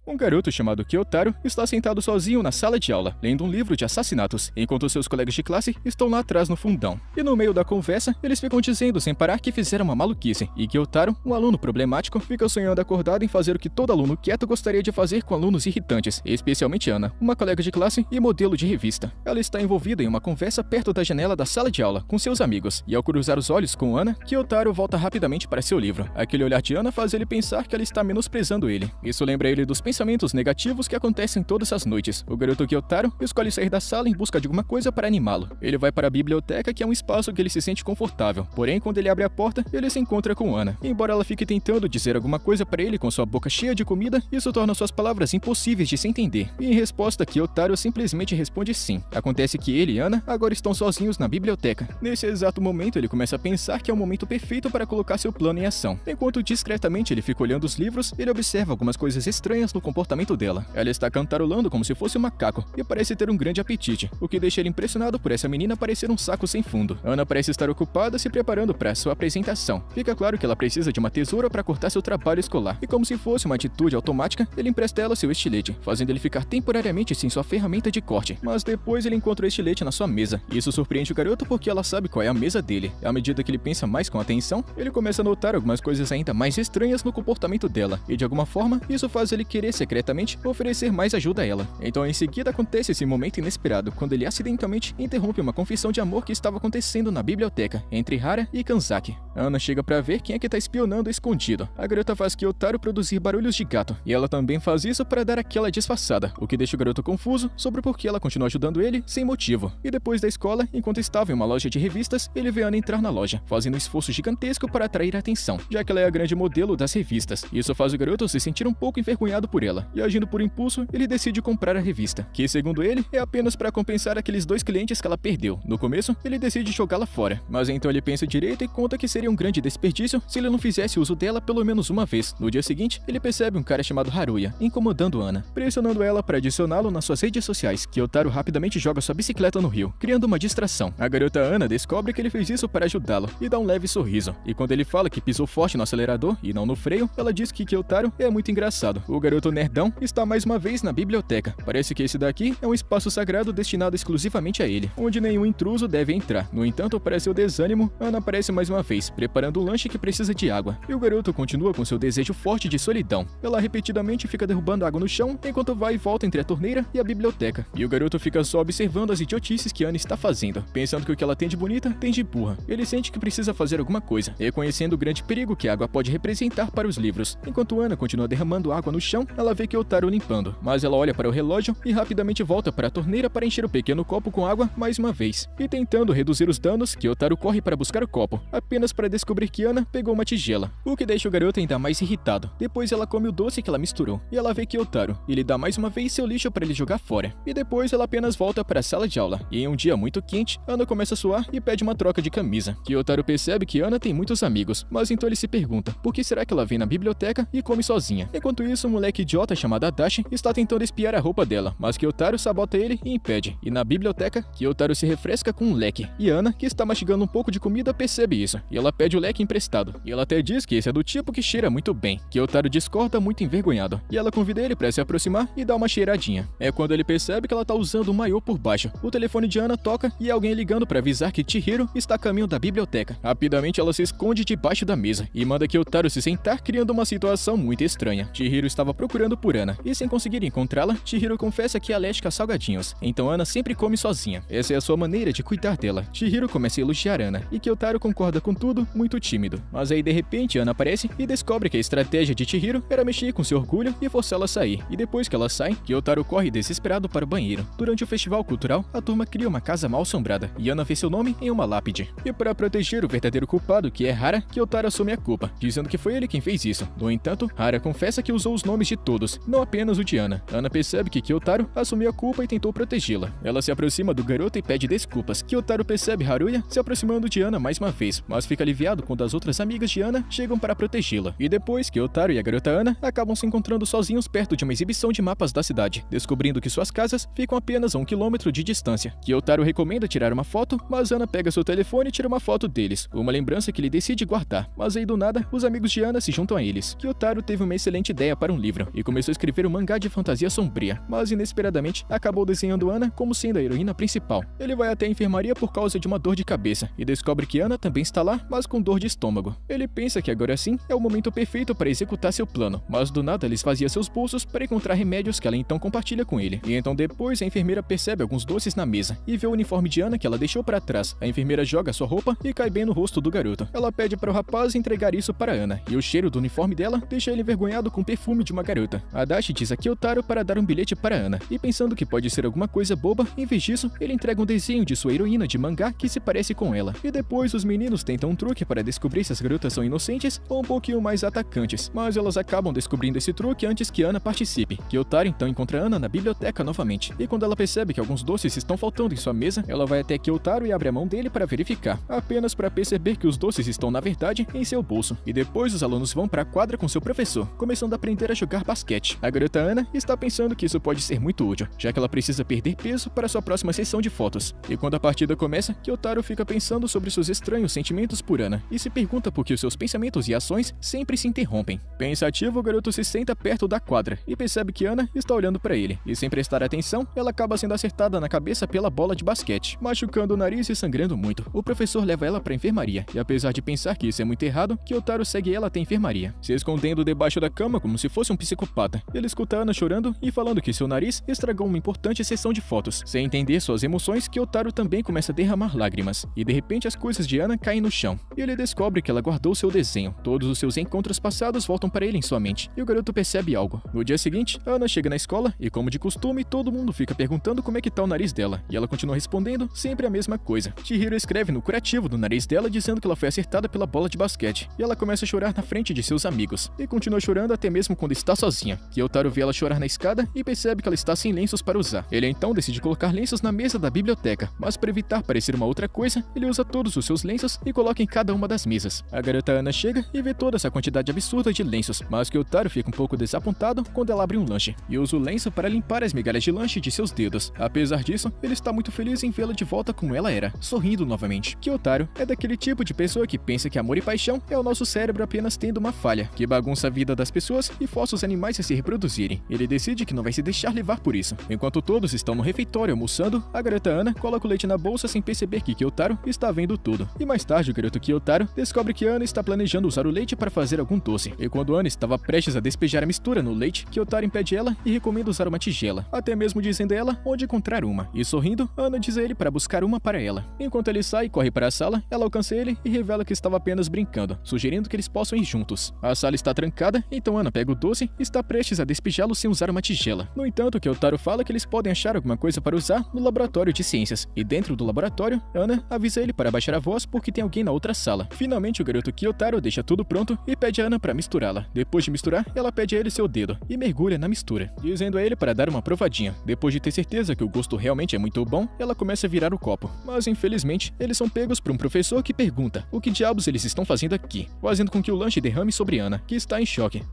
Um garoto chamado Kyotaro está sentado sozinho na sala de aula, lendo um livro de assassinatos, enquanto seus colegas de classe estão lá atrás no fundão. E no meio da conversa, eles ficam dizendo sem parar que fizeram uma maluquice, e Kyotaro, um aluno problemático, fica sonhando acordado em fazer o que todo aluno quieto gostaria de fazer com alunos irritantes, especialmente Ana, uma colega de classe e modelo de revista. Ela está envolvida em uma conversa perto da janela da sala de aula, com seus amigos, e ao cruzar os olhos com Ana, Kyotaro volta rapidamente para seu livro. Aquele olhar de Ana faz ele pensar que ela está menosprezando ele. Isso lembra ele dos pensamentos negativos que acontecem todas as noites. O garoto Kyotaro escolhe sair da sala em busca de alguma coisa para animá-lo. Ele vai para a biblioteca, que é um espaço que ele se sente confortável. Porém, quando ele abre a porta, ele se encontra com Ana. Embora ela fique tentando dizer alguma coisa para ele com sua boca cheia de comida, isso torna suas palavras impossíveis de se entender. E em resposta, Kyotaro simplesmente responde sim. Acontece que ele e Ana agora estão sozinhos na biblioteca. Nesse exato momento, ele começa a pensar que é o momento perfeito para colocar seu plano em ação. Enquanto discretamente ele fica olhando os livros, ele observa algumas coisas estranhas no comportamento dela. Ela está cantarolando como se fosse um macaco e parece ter um grande apetite, o que deixa ele impressionado por essa menina parecer um saco sem fundo. Ana parece estar ocupada se preparando para sua apresentação. Fica claro que ela precisa de uma tesoura para cortar seu trabalho escolar, e como se fosse uma atitude automática, ele empresta a ela seu estilete, fazendo ele ficar temporariamente sem sua ferramenta de corte. Mas depois ele encontra o estilete na sua mesa. Isso surpreende o garoto porque ela sabe qual é a mesa dele. À medida que ele pensa mais com atenção, ele começa a notar algumas coisas ainda mais estranhas no comportamento dela, e de alguma forma, isso faz ele querer secretamente oferecer mais ajuda a ela. Então em seguida acontece esse momento inesperado, quando ele acidentalmente interrompe uma confissão de amor que estava acontecendo na biblioteca, entre Hara e Kanzaki. Ana chega pra ver quem é que tá espionando escondido. A garota faz Kyotaro produzir barulhos de gato, e ela também faz isso para dar aquela disfarçada, o que deixa o garoto confuso sobre por que ela continua ajudando ele sem motivo. E depois da escola, enquanto estava em uma loja de revistas, ele vê Ana entrar na loja, fazendo um esforço gigantesco para atrair a atenção, já que ela é a grande modelo das revistas. Isso faz o garoto se sentir um pouco envergonhado por ela, e agindo por impulso, ele decide comprar a revista, que segundo ele, é apenas para compensar aqueles 2 clientes que ela perdeu. No começo, ele decide jogá-la fora, mas então ele pensa direito e conta que seria um grande desperdício se ele não fizesse uso dela pelo menos uma vez. No dia seguinte, ele percebe um cara chamado Haruya incomodando Ana, pressionando ela para adicioná-lo nas suas redes sociais. Kyotaro rapidamente joga sua bicicleta no rio, criando uma distração. A garota Ana descobre que ele fez isso para ajudá-lo e dá um leve sorriso. E quando ele fala que pisou forte no acelerador e não no freio, ela diz que Kyotaro é muito engraçado. O garoto nerdão está mais uma vez na biblioteca. Parece que esse daqui é um espaço sagrado destinado exclusivamente a ele, onde nenhum intruso deve entrar. No entanto, para seu desânimo, Ana aparece mais uma vez, preparando um lanche que precisa de água. E o garoto continua com seu desejo forte de solidão. Ela repetidamente fica derrubando água no chão, enquanto vai e volta entre a torneira e a biblioteca. E o garoto fica só observando as idiotices que Ana está fazendo, pensando que o que ela tem de bonita tem de burra. Ele sente que precisa fazer alguma coisa, reconhecendo o grande perigo que a água pode representar para os livros. Enquanto Ana continua derramando água no chão, ela vê Kyotaro limpando, mas ela olha para o relógio e rapidamente volta para a torneira para encher o pequeno copo com água mais uma vez. E tentando reduzir os danos, Kyotaro corre para buscar o copo, apenas para descobrir que Ana pegou uma tigela, o que deixa o garoto ainda mais irritado. Depois ela come o doce que ela misturou, e ela vê Kyotaro, e lhe dá mais uma vez seu lixo para ele jogar fora. E depois ela apenas volta para a sala de aula, e em um dia muito quente, Ana começa a suar e pede uma troca de camisa. Kyotaro percebe que Ana tem muitos amigos, mas então ele se pergunta, por que será que ela vem na biblioteca e come sozinha? Enquanto isso, um moleque idiota chamado Adachi está tentando espiar a roupa dela, mas Kyotaro sabota ele e impede. E na biblioteca, Kyotaro se refresca com um leque, e Ana, que está mastigando um pouco de comida, percebe isso, e ela pede o leque emprestado. E ela até diz que esse é do tipo que cheira muito bem. Kyotaro discorda muito envergonhado, e ela convida ele para se aproximar e dar uma cheiradinha. É quando ele percebe que ela tá usando um maiô por baixo. O telefone de Ana toca e é alguém ligando para avisar que Chihiro está a caminho da biblioteca. Rapidamente ela se esconde debaixo da mesa e manda Kyotaro se sentar, criando uma situação muito estranha. Chihiro estava procurando por Ana, e sem conseguir encontrá-la, Chihiro confessa que é alérgica a salgadinhos, então Ana sempre come sozinha. Essa é a sua maneira de cuidar dela. Chihiro começa a elogiar Ana, e Kyotaro concorda com tudo, muito tímido. Mas aí de repente Ana aparece e descobre que a estratégia de Chihiro era mexer com seu orgulho e forçá-la a sair. E depois que ela sai, Kyotaro corre desesperado para o banheiro. Durante o festival cultural, a turma cria uma casa mal assombrada, e Ana vê seu nome em uma lápide. E para proteger o verdadeiro culpado, que é Hara, Kyotaro assume a culpa, dizendo que foi ele quem fez isso. No entanto, Hara confessa que usou os nomes de todos, não apenas o de Ana. Ana percebe que Kyotaro assumiu a culpa e tentou protegê-la. Ela se aproxima do garoto e pede desculpas. Kyotaro percebe Haruya se aproximando de Ana mais uma vez, mas fica aliviado quando as outras amigas de Ana chegam para protegê-la. E depois, Kyotaro e a garota Ana acabam se encontrando sozinhos perto de uma exibição de mapas da cidade, descobrindo que suas casas ficam apenas a 1 quilômetro de distância. Kyotaro recomenda tirar uma foto, mas Ana pega seu telefone e tira uma foto deles, uma lembrança que ele decide guardar. Mas aí do nada, os amigos de Ana se juntam a eles. Kyotaro teve uma excelente ideia para um livro e começou a escrever um mangá de fantasia sombria, mas inesperadamente acabou desenhando Ana como sendo a heroína principal. Ele vai até a enfermaria por causa de uma dor de cabeça e descobre que Ana também está lá, mas com dor de estômago. Ele pensa que agora sim é o momento perfeito para executar seu plano, mas do nada ele esvazia seus bolsos para encontrar remédios que ela então compartilha com ele. E então depois a enfermeira percebe alguns doces na mesa e vê o uniforme de Ana que ela deixou para trás. A enfermeira joga sua roupa e cai bem no rosto do garoto. Ela pede para o rapaz entregar isso para Ana, e o cheiro do uniforme dela deixa ele envergonhado com o perfume de uma garota. Adachi diz a Kyotaro para dar um bilhete para Ana, e pensando que pode ser alguma coisa boba, em vez disso, ele entrega um desenho de sua heroína de mangá que se parece com ela. E depois os meninos tentam um truque para descobrir se as garotas são inocentes ou um pouquinho mais atacantes, mas elas acabam descobrindo esse truque antes que Ana participe. Kyotaro então encontra Ana na biblioteca novamente, e quando ela percebe que alguns doces estão faltando em sua mesa, ela vai até Kyotaro e abre a mão dele para verificar, apenas para perceber que os doces estão na verdade em seu bolso. E depois os alunos vão para a quadra com seu professor, começando a aprender a jogar basquete. A garota Ana está pensando que isso pode ser muito útil, já que ela precisa perder peso para sua próxima sessão de fotos. E quando a partida começa, Kyotaro fica pensando sobre seus estranhos sentimentos por Ana e se pergunta por que os seus pensamentos e ações sempre se interrompem. Pensativo, o garoto se senta perto da quadra e percebe que Ana está olhando para ele, e sem prestar atenção, ela acaba sendo acertada na cabeça pela bola de basquete, machucando o nariz e sangrando muito. O professor leva ela para a enfermaria, e apesar de pensar que isso é muito errado, Kyotaro segue ela até a enfermaria, se escondendo debaixo da cama como se fosse um psicopata. Ele escuta Ana chorando e falando que seu nariz estragou uma importante sessão de fotos. Sem entender suas emoções, Kyotaro também começa a derramar lágrimas, e de repente as coisas de Ana caem no chão, e ele descobre que ela guardou seu desenho. Todos os seus encontros passados voltam para ele em sua mente, e o garoto percebe algo. No dia seguinte, Ana chega na escola e, como de costume, todo mundo fica perguntando como é que tá o nariz dela, e ela continua respondendo sempre a mesma coisa. Chihiro escreve no curativo do nariz dela dizendo que ela foi acertada pela bola de basquete, e ela começa a chorar na frente de seus amigos, e continua chorando até mesmo quando está sozinha. Kyotaro vê ela chorar na escada e percebe que ela está sem lenços para usar. Ele então decide colocar lenços na mesa da biblioteca, mas para evitar parecer uma outra coisa, ele usa todos os seus lenços e coloca em cada uma das mesas. A garota Ana chega e vê toda essa quantidade absurda de lenços, mas Kyotaro fica um pouco desapontado quando ela abre um lanche, e usa o lenço para limpar as migalhas de lanche de seus dedos. Apesar disso, ele está muito feliz em vê-la de volta como ela era, sorrindo novamente. Kyotaro é daquele tipo de pessoa que pensa que amor e paixão é o nosso cérebro apenas tendo uma falha, que bagunça a vida das pessoas e força os animais a se reproduzirem. Ele decide que não vai se deixar levar por isso. Enquanto todos estão no refeitório almoçando, a garota Ana coloca o leite na bolsa sem perceber que Kyotaro está vendo tudo. E mais tarde, o garoto Kyotaro descobre que Ana está planejando usar o leite para fazer algum doce. E quando Ana estava prestes a despejar a mistura no leite, Kyotaro impede ela e recomenda usar uma tigela, até mesmo dizendo a ela onde encontrar uma. E sorrindo, Ana diz a ele para buscar uma para ela. Enquanto ele sai e corre para a sala, ela alcança ele e revela que estava apenas brincando, sugerindo que eles possam ir juntos. A sala está trancada, então Ana pega o doce e está prestes a despejá-lo sem usar uma tigela. No entanto, Kyotaro fala que eles podem achar alguma coisa para usar no laboratório de ciências, e dentro do laboratório, Ana avisa ele para baixar a voz porque tem alguém na outra sala. Finalmente, o garoto Kyotaro deixa tudo pronto e pede a Ana para misturá-la. Depois de misturar, ela pede a ele seu dedo e mergulha na mistura, dizendo a ele para dar uma provadinha. Depois de ter certeza que o gosto realmente é muito bom, ela começa a virar o copo. Mas infelizmente, eles são pegos por um professor que pergunta o que diabos eles estão fazendo aqui, fazendo com que o lanche derrame sobre Ana, que está em choque.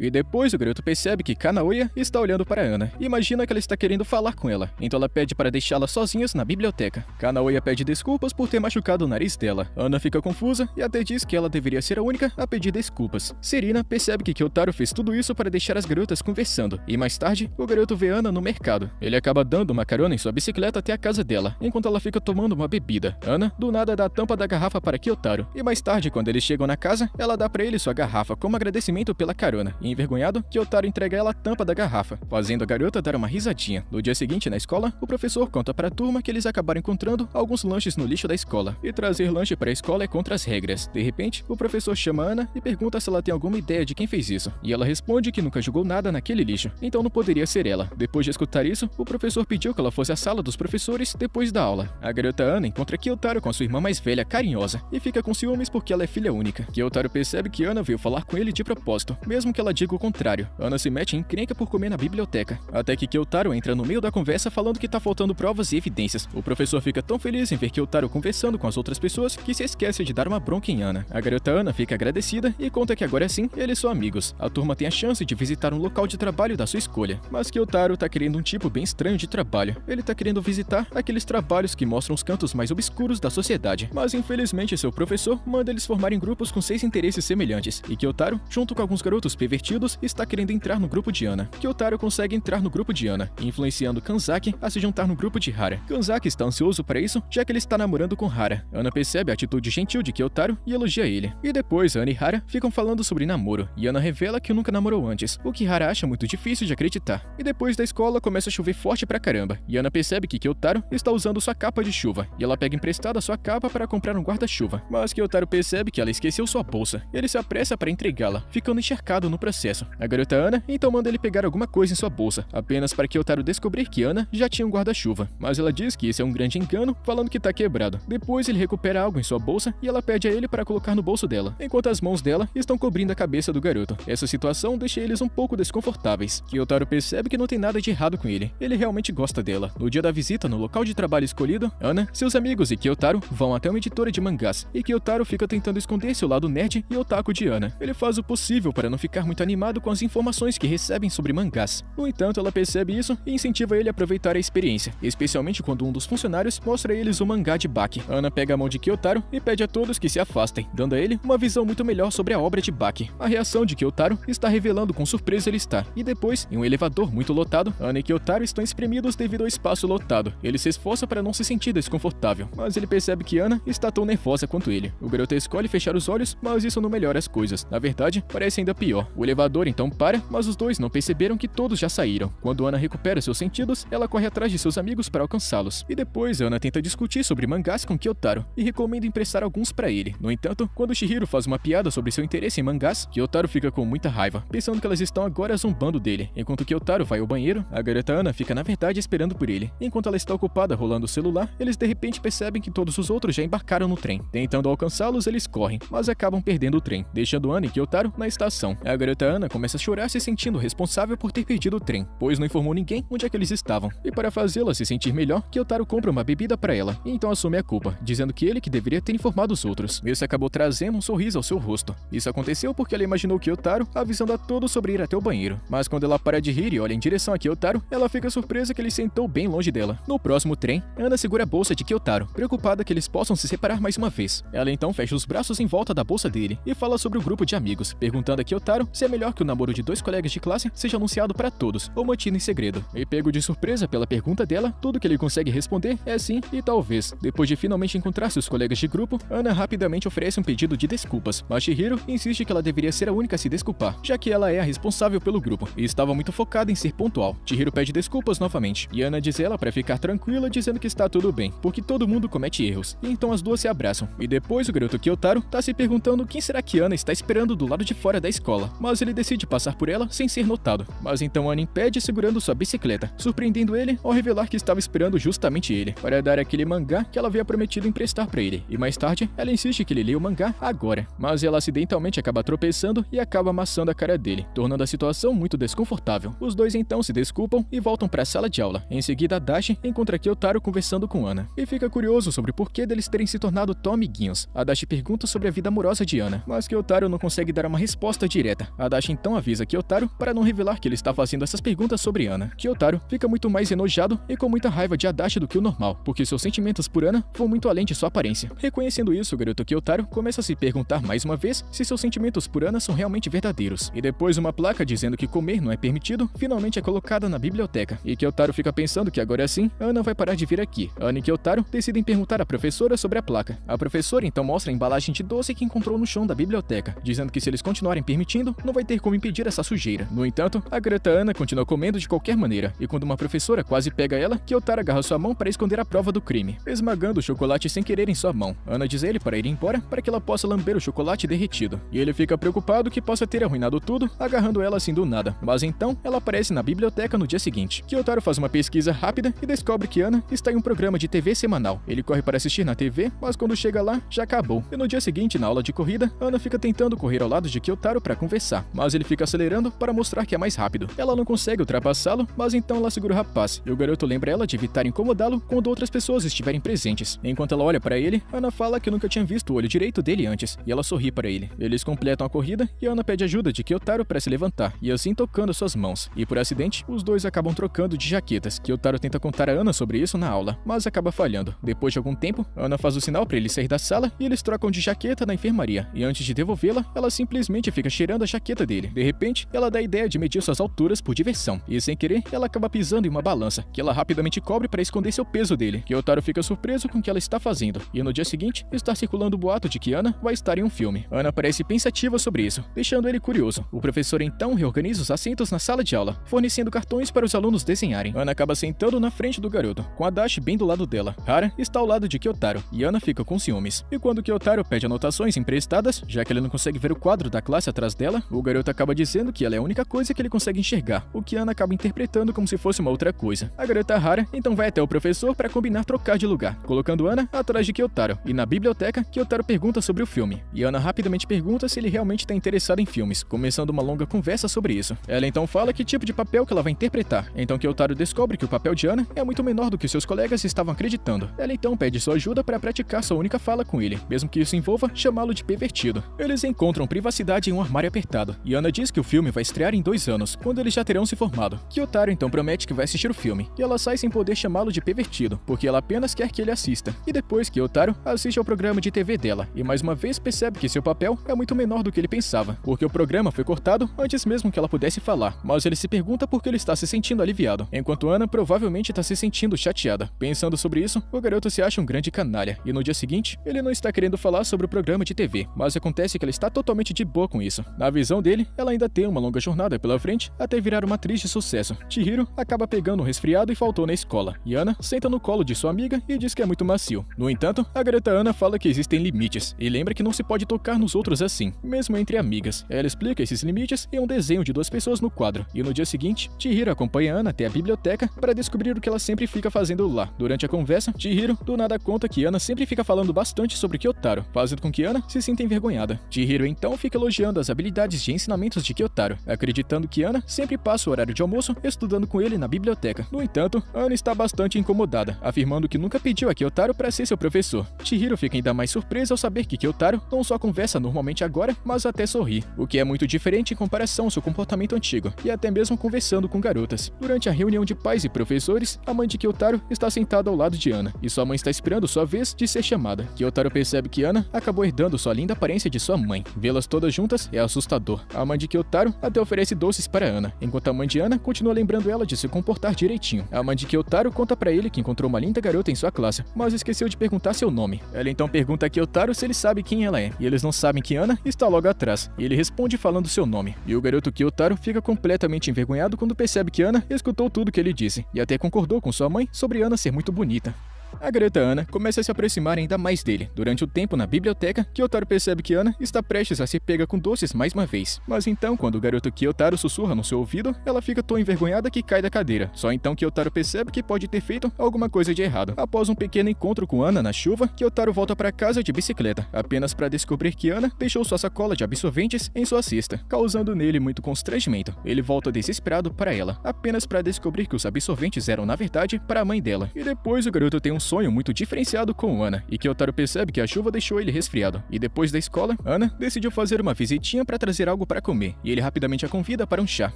E depois o garoto percebe que Kanaoya está olhando para Ana e imagina que ela está querendo falar com ela, então ela pede para deixá-la sozinhas na biblioteca. Kanaoya pede desculpas por ter machucado o nariz dela. Ana fica confusa e até diz que ela deveria ser a única a pedir desculpas. Serena percebe que Kyotaro fez tudo isso para deixar as garotas conversando, e mais tarde, o garoto vê Ana no mercado. Ele acaba dando uma carona em sua bicicleta até a casa dela, enquanto ela fica tomando uma bebida. Ana, do nada, dá a tampa da garrafa para Kyotaro, e mais tarde, quando eles chegam na casa, ela dá para ele sua garrafa como agradecimento pela carona. E envergonhado, Kyotaro entrega ela a tampa da garrafa, fazendo a garota dar uma risadinha. No dia seguinte, na escola, o professor conta para a turma que eles acabaram encontrando alguns lanches no lixo da escola, e trazer lanche para a escola é contra as regras. De repente, o professor chama Ana e pergunta se ela tem alguma ideia de quem fez isso, e ela responde que nunca jogou nada naquele lixo, então não poderia ser ela. Depois de escutar isso, o professor pediu que ela fosse à sala dos professores depois da aula. A garota Ana encontra Kyotaro com a sua irmã mais velha, carinhosa, e fica com ciúmes porque ela é filha única. Kyotaro percebe que Ana veio falar com ele de propósito, mesmo que ela digo o contrário. Ana se mete em encrenca por comer na biblioteca, até que Kyotaro entra no meio da conversa falando que tá faltando provas e evidências. O professor fica tão feliz em ver Kyotaro conversando com as outras pessoas que se esquece de dar uma bronca em Ana. A garota Ana fica agradecida e conta que agora sim eles são amigos. A turma tem a chance de visitar um local de trabalho da sua escolha, mas Kyotaro tá querendo um tipo bem estranho de trabalho. Ele tá querendo visitar aqueles trabalhos que mostram os cantos mais obscuros da sociedade, mas infelizmente seu professor manda eles formarem grupos com 6 interesses semelhantes, e Kyotaro, junto com alguns garotos pervertidos, está querendo entrar no grupo de Ana. Kyotaro consegue entrar no grupo de Ana, influenciando Kanzaki a se juntar no grupo de Hara. Kanzaki está ansioso para isso, já que ele está namorando com Hara. Ana percebe a atitude gentil de Kyotaro e elogia ele. E depois, Ana e Hara ficam falando sobre namoro, e Ana revela que nunca namorou antes, o que Hara acha muito difícil de acreditar. E depois da escola começa a chover forte pra caramba, e Ana percebe que Kyotaro está usando sua capa de chuva, e ela pega emprestada sua capa para comprar um guarda-chuva. Mas Kyotaro percebe que ela esqueceu sua bolsa, e ele se apressa para entregá-la, ficando encharcado no processo. A garota Ana então manda ele pegar alguma coisa em sua bolsa, apenas para Kyotaro descobrir que Ana já tinha um guarda-chuva, mas ela diz que esse é um grande engano, falando que tá quebrado. Depois ele recupera algo em sua bolsa e ela pede a ele para colocar no bolso dela, enquanto as mãos dela estão cobrindo a cabeça do garoto. Essa situação deixa eles um pouco desconfortáveis. Kyotaro percebe que não tem nada de errado com ele realmente gosta dela. No dia da visita no local de trabalho escolhido, Ana, seus amigos e Kyotaro vão até uma editora de mangás, e Kyotaro fica tentando esconder seu lado nerd e otaku de Ana. Ele faz o possível para não ficar muito animado com as informações que recebem sobre mangás. No entanto, ela percebe isso e incentiva ele a aproveitar a experiência, especialmente quando um dos funcionários mostra a eles o mangá de Baki. Ana pega a mão de Kyotaro e pede a todos que se afastem, dando a ele uma visão muito melhor sobre a obra de Baki. A reação de Kyotaro está revelando quão surpreso ele está, e depois, em um elevador muito lotado, Ana e Kyotaro estão espremidos devido ao espaço lotado. Ele se esforça para não se sentir desconfortável, mas ele percebe que Ana está tão nervosa quanto ele. O garoto escolhe fechar os olhos, mas isso não melhora as coisas. Na verdade, parece ainda pior. O elevador então para, mas os dois não perceberam que todos já saíram. Quando Ana recupera seus sentidos, ela corre atrás de seus amigos para alcançá-los. E depois, Ana tenta discutir sobre mangás com Kyotaro e recomenda emprestar alguns para ele. No entanto, quando Chihiro faz uma piada sobre seu interesse em mangás, Kyotaro fica com muita raiva, pensando que elas estão agora zombando dele. Enquanto Kyotaro vai ao banheiro, a garota Ana fica na verdade esperando por ele. Enquanto ela está ocupada rolando o celular, eles de repente percebem que todos os outros já embarcaram no trem. Tentando alcançá-los, eles correm, mas acabam perdendo o trem, deixando Ana e Kyotaro na estação. A garota Ana começa a chorar, se sentindo responsável por ter perdido o trem, pois não informou ninguém onde é que eles estavam. E para fazê-la se sentir melhor, Kyotaro compra uma bebida para ela, e então assume a culpa, dizendo que ele que deveria ter informado os outros. Isso acabou trazendo um sorriso ao seu rosto. Isso aconteceu porque ela imaginou Kyotaro avisando a todos sobre ir até o banheiro. Mas quando ela para de rir e olha em direção a Kyotaro, ela fica surpresa que ele sentou bem longe dela. No próximo trem, Ana segura a bolsa de Kyotaro, preocupada que eles possam se separar mais uma vez. Ela então fecha os braços em volta da bolsa dele e fala sobre o grupo de amigos, perguntando a Kyotaro se é melhor que o namoro de 2 colegas de classe seja anunciado para todos ou mantido em segredo. E pego de surpresa pela pergunta dela, tudo que ele consegue responder é sim e talvez. Depois de finalmente encontrar seus colegas de grupo, Ana rapidamente oferece um pedido de desculpas, mas Chihiro insiste que ela deveria ser a única a se desculpar, já que ela é a responsável pelo grupo e estava muito focada em ser pontual. Chihiro pede desculpas novamente, e Ana diz ela para ficar tranquila, dizendo que está tudo bem, porque todo mundo comete erros. E então as duas se abraçam. E depois o garoto Kyotaro tá se perguntando quem será que Ana está esperando do lado de fora da escola, mas ele decide passar por ela sem ser notado. Mas então Ana impede segurando sua bicicleta, surpreendendo ele ao revelar que estava esperando justamente ele, para dar aquele mangá que ela havia prometido emprestar para ele. E mais tarde, ela insiste que ele leia o mangá agora, mas ela acidentalmente acaba tropeçando e acaba amassando a cara dele, tornando a situação muito desconfortável. Os dois então se desculpam e voltam para a sala de aula. Em seguida, Adachi encontra Kyotaro conversando com Ana e fica curioso sobre o porquê deles terem se tornado tão amiguinhos. Adachi pergunta sobre a vida amorosa de Ana, mas Kyotaro não consegue dar uma resposta direta. Adachi então avisa Kyotaro para não revelar que ele está fazendo essas perguntas sobre Ana. Kyotaro fica muito mais enojado e com muita raiva de Adachi do que o normal, porque seus sentimentos por Ana vão muito além de sua aparência. Reconhecendo isso, o garoto Kyotaro começa a se perguntar mais uma vez se seus sentimentos por Ana são realmente verdadeiros. E depois uma placa dizendo que comer não é permitido finalmente é colocada na biblioteca. E Kyotaro fica pensando que agora sim, Ana vai parar de vir aqui. Ana e Kyotaro decidem perguntar à professora sobre a placa. A professora então mostra a embalagem de doce que encontrou no chão da biblioteca, dizendo que se eles continuarem permitindo, não vai ter como impedir essa sujeira. No entanto, a garota Ana continua comendo de qualquer maneira, e quando uma professora quase pega ela, Kyotaro agarra sua mão para esconder a prova do crime, esmagando o chocolate sem querer em sua mão. Ana diz a ele para ir embora para que ela possa lamber o chocolate derretido, e ele fica preocupado que possa ter arruinado tudo, agarrando ela assim do nada. Mas então, ela aparece na biblioteca no dia seguinte. Kyotaro faz uma pesquisa rápida e descobre que Ana está em um programa de TV semanal. Ele corre para assistir na TV, mas quando chega lá, já acabou. E no dia seguinte, na aula de corrida, Ana fica tentando correr ao lado de Kyotaro para conversar, ultrapassar, mas ele fica acelerando para mostrar que é mais rápido. Ela não consegue ultrapassá-lo, mas então ela segura o rapaz, e o garoto lembra ela de evitar incomodá-lo quando outras pessoas estiverem presentes. Enquanto ela olha para ele, Ana fala que nunca tinha visto o olho direito dele antes, e ela sorri para ele. Eles completam a corrida, e Ana pede ajuda de Kyotaro para se levantar, e assim tocando suas mãos. E por acidente, os dois acabam trocando de jaquetas. Kyotaro tenta contar a Ana sobre isso na aula, mas acaba falhando. Depois de algum tempo, Ana faz o sinal para ele sair da sala, e eles trocam de jaqueta na enfermaria, e antes de devolvê-la, ela simplesmente fica cheirando a jaqueta dele. De repente, ela dá a ideia de medir suas alturas por diversão, e sem querer, ela acaba pisando em uma balança, que ela rapidamente cobre para esconder seu peso dele. Kyotaro fica surpreso com o que ela está fazendo, e no dia seguinte, está circulando o boato de que Ana vai estar em um filme. Ana parece pensativa sobre isso, deixando ele curioso. O professor então reorganiza os assentos na sala de aula, fornecendo cartões para os alunos desenharem. Ana acaba sentando na frente do garoto, com Adachi bem do lado dela. Hara está ao lado de Kyotaro, e Ana fica com ciúmes. E quando Kyotaro pede anotações emprestadas, já que ele não consegue ver o quadro da classe atrás dela, o garoto acaba dizendo que ela é a única coisa que ele consegue enxergar, o que Ana acaba interpretando como se fosse uma outra coisa. A garota Hara então vai até o professor para combinar trocar de lugar, colocando Ana atrás de Kyotaro, e na biblioteca, Kyotaro pergunta sobre o filme, e Ana rapidamente pergunta se ele realmente está interessado em filmes, começando uma longa conversa sobre isso. Ela então fala que tipo de papel que ela vai interpretar, então Kyotaro descobre que o papel de Ana é muito menor do que seus colegas estavam acreditando. Ela então pede sua ajuda para praticar sua única fala com ele, mesmo que isso envolva chamá-lo de pervertido. Eles encontram privacidade em um armário apertado, e Ana diz que o filme vai estrear em 2 anos, quando eles já terão se formado. Kyotaro então promete que vai assistir o filme, e ela sai sem poder chamá-lo de pervertido, porque ela apenas quer que ele assista. E depois Kyotaro assiste ao programa de TV dela, e mais uma vez percebe que seu papel é muito menor do que ele pensava, porque o programa foi cortado antes mesmo que ela pudesse falar, mas ele se pergunta por que ele está se sentindo aliviado, enquanto Ana provavelmente está se sentindo chateada. Pensando sobre isso, o garoto se acha um grande canalha, e no dia seguinte, ele não está querendo falar sobre o programa de TV, mas acontece que ela está totalmente de boa com isso. Na visão dele, ela ainda tem uma longa jornada pela frente até virar uma atriz de sucesso. Chihiro acaba pegando um resfriado e faltou na escola, e Ana senta no colo de sua amiga e diz que é muito macio. No entanto, a garota Ana fala que existem limites, e lembra que não se pode tocar nos outros assim, mesmo entre amigas. Ela explica esses limites em um desenho de 2 pessoas no quadro, e no dia seguinte, Chihiro acompanha Ana até a biblioteca para descobrir o que ela sempre fica fazendo lá. Durante a conversa, Chihiro do nada conta que Ana sempre fica falando bastante sobre Kyotaro, fazendo com que Ana se sinta envergonhada. Chihiro então fica elogiando as habilidades de ensinamentos de Kyotaro, acreditando que Ana sempre passa o horário de almoço estudando com ele na biblioteca. No entanto, Ana está bastante incomodada, afirmando que nunca pediu a Kyotaro para ser seu professor. Chihiro fica ainda mais surpresa ao saber que Kyotaro não só conversa normalmente agora, mas até sorri, o que é muito diferente em comparação ao seu comportamento antigo, e até mesmo conversando com garotas. Durante a reunião de pais e professores, a mãe de Kyotaro está sentada ao lado de Ana, e sua mãe está esperando sua vez de ser chamada. Kyotaro percebe que Ana acabou herdando sua linda aparência de sua mãe. Vê-las todas juntas é assustador. A mãe de Kyotaro até oferece doces para Ana, enquanto a mãe de Ana continua lembrando ela de se comportar direitinho. A mãe de Kyotaro conta para ele que encontrou uma linda garota em sua classe, mas esqueceu de perguntar seu nome. Ela então pergunta a Kyotaro se ele sabe quem ela é, e eles não sabem que Ana está logo atrás, e ele responde falando seu nome. E o garoto Kyotaro fica completamente envergonhado quando percebe que Ana escutou tudo que ele disse, e até concordou com sua mãe sobre Ana ser muito bonita. A garota Ana começa a se aproximar ainda mais dele. Durante o tempo na biblioteca, Kyotaro percebe que Ana está prestes a ser pega com doces mais uma vez. Mas então, quando o garoto Kyotaro sussurra no seu ouvido, ela fica tão envergonhada que cai da cadeira. Só então Kyotaro percebe que pode ter feito alguma coisa de errado. Após um pequeno encontro com Ana na chuva, Kyotaro volta para casa de bicicleta, apenas para descobrir que Ana deixou sua sacola de absorventes em sua cesta, causando nele muito constrangimento. Ele volta desesperado para ela, apenas para descobrir que os absorventes eram na verdade para a mãe dela. E depois o garoto tem um sonho muito diferenciado com Ana, e Kyotaro percebe que a chuva deixou ele resfriado. E depois da escola, Ana decidiu fazer uma visitinha para trazer algo para comer, e ele rapidamente a convida para um chá.